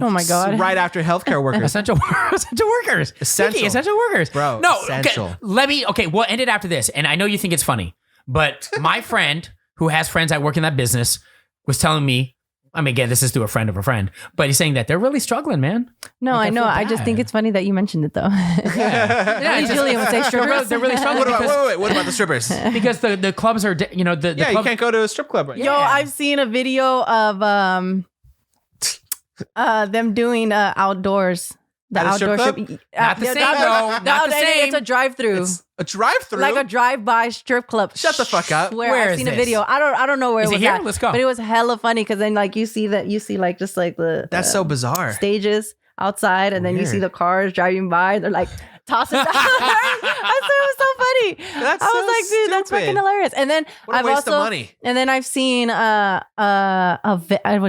Oh my god! right after healthcare workers. Essential workers. Essential. Vicky, essential workers. Bro, No, essential. okay, we'll end it after this. And I know you think it's funny, but my friend who has friends that work in that business was telling me, I mean, again, this is through a friend of a friend, but he's saying that they're really struggling, man. No, Like, I know. feel I just think bad. it's funny that you mentioned it though. Yeah, Only Julian would say strippers. They're really struggling What about, because, wait, what about the strippers? because the clubs are, the Yeah, you club, can't go to a strip club right Yo, Yeah. I've seen a video of them doing outdoors. The At a strip outdoor club? strip. Not the same, though. Not the same. It's a drive-through. It's a drive-through. Like a drive-by strip club. Shut the fuck up. Where Where I've is seen a this? video. I don't know where Is it it was here? at, Let's go. But it was hella funny because then like you see like just like the That's so bizarre. stages outside, and then you see Weird. the cars driving by. They're like tossing dollars. I thought it was so funny. That's I was so like, dude, that's stupid. fucking hilarious. And then What a I've waste also of money. and then I've seen what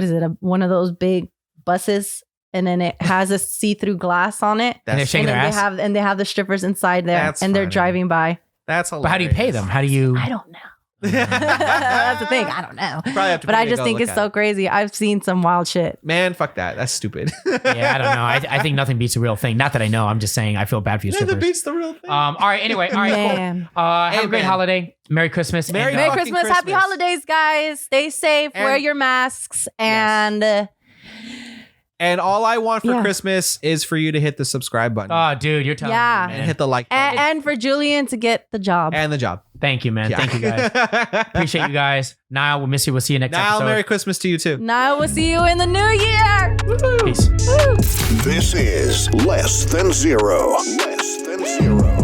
is it? One of those big buses. And then it has a see-through glass on it. And they're shaking and their then ass. they have the strippers inside there, That's and they're funny. driving by. That's hilarious. But how do you pay them? How do you? I don't know. That's the thing. I don't know. Probably have to But pay I to just go think look it's at so it. crazy. I've seen some wild shit. Man, fuck that. That's stupid. Yeah, I don't know. I think nothing beats a real thing. Not that I know. I'm just saying I feel bad for you Yeah, that strippers. beats the real thing. All right. Anyway. All right. Man. Cool. Have a great Amen. holiday. Merry Christmas. Merry and, Merry fucking Christmas. Happy Christmas. holidays, guys. Stay safe. And- wear your masks. And And all I want for Yeah. Christmas is for you to hit the subscribe button Oh, dude, you're telling Yeah. me, and man. hit the like button and for Julian to get the job. and the job. Thank you, man. Yeah. Thank you, guys. Appreciate you guys. Niall, we'll miss you. We'll see you next Now, episode. Merry Christmas to you too. Now we'll see you in the new year. Peace. Woo. This is Less Than Zero. Less Than Zero.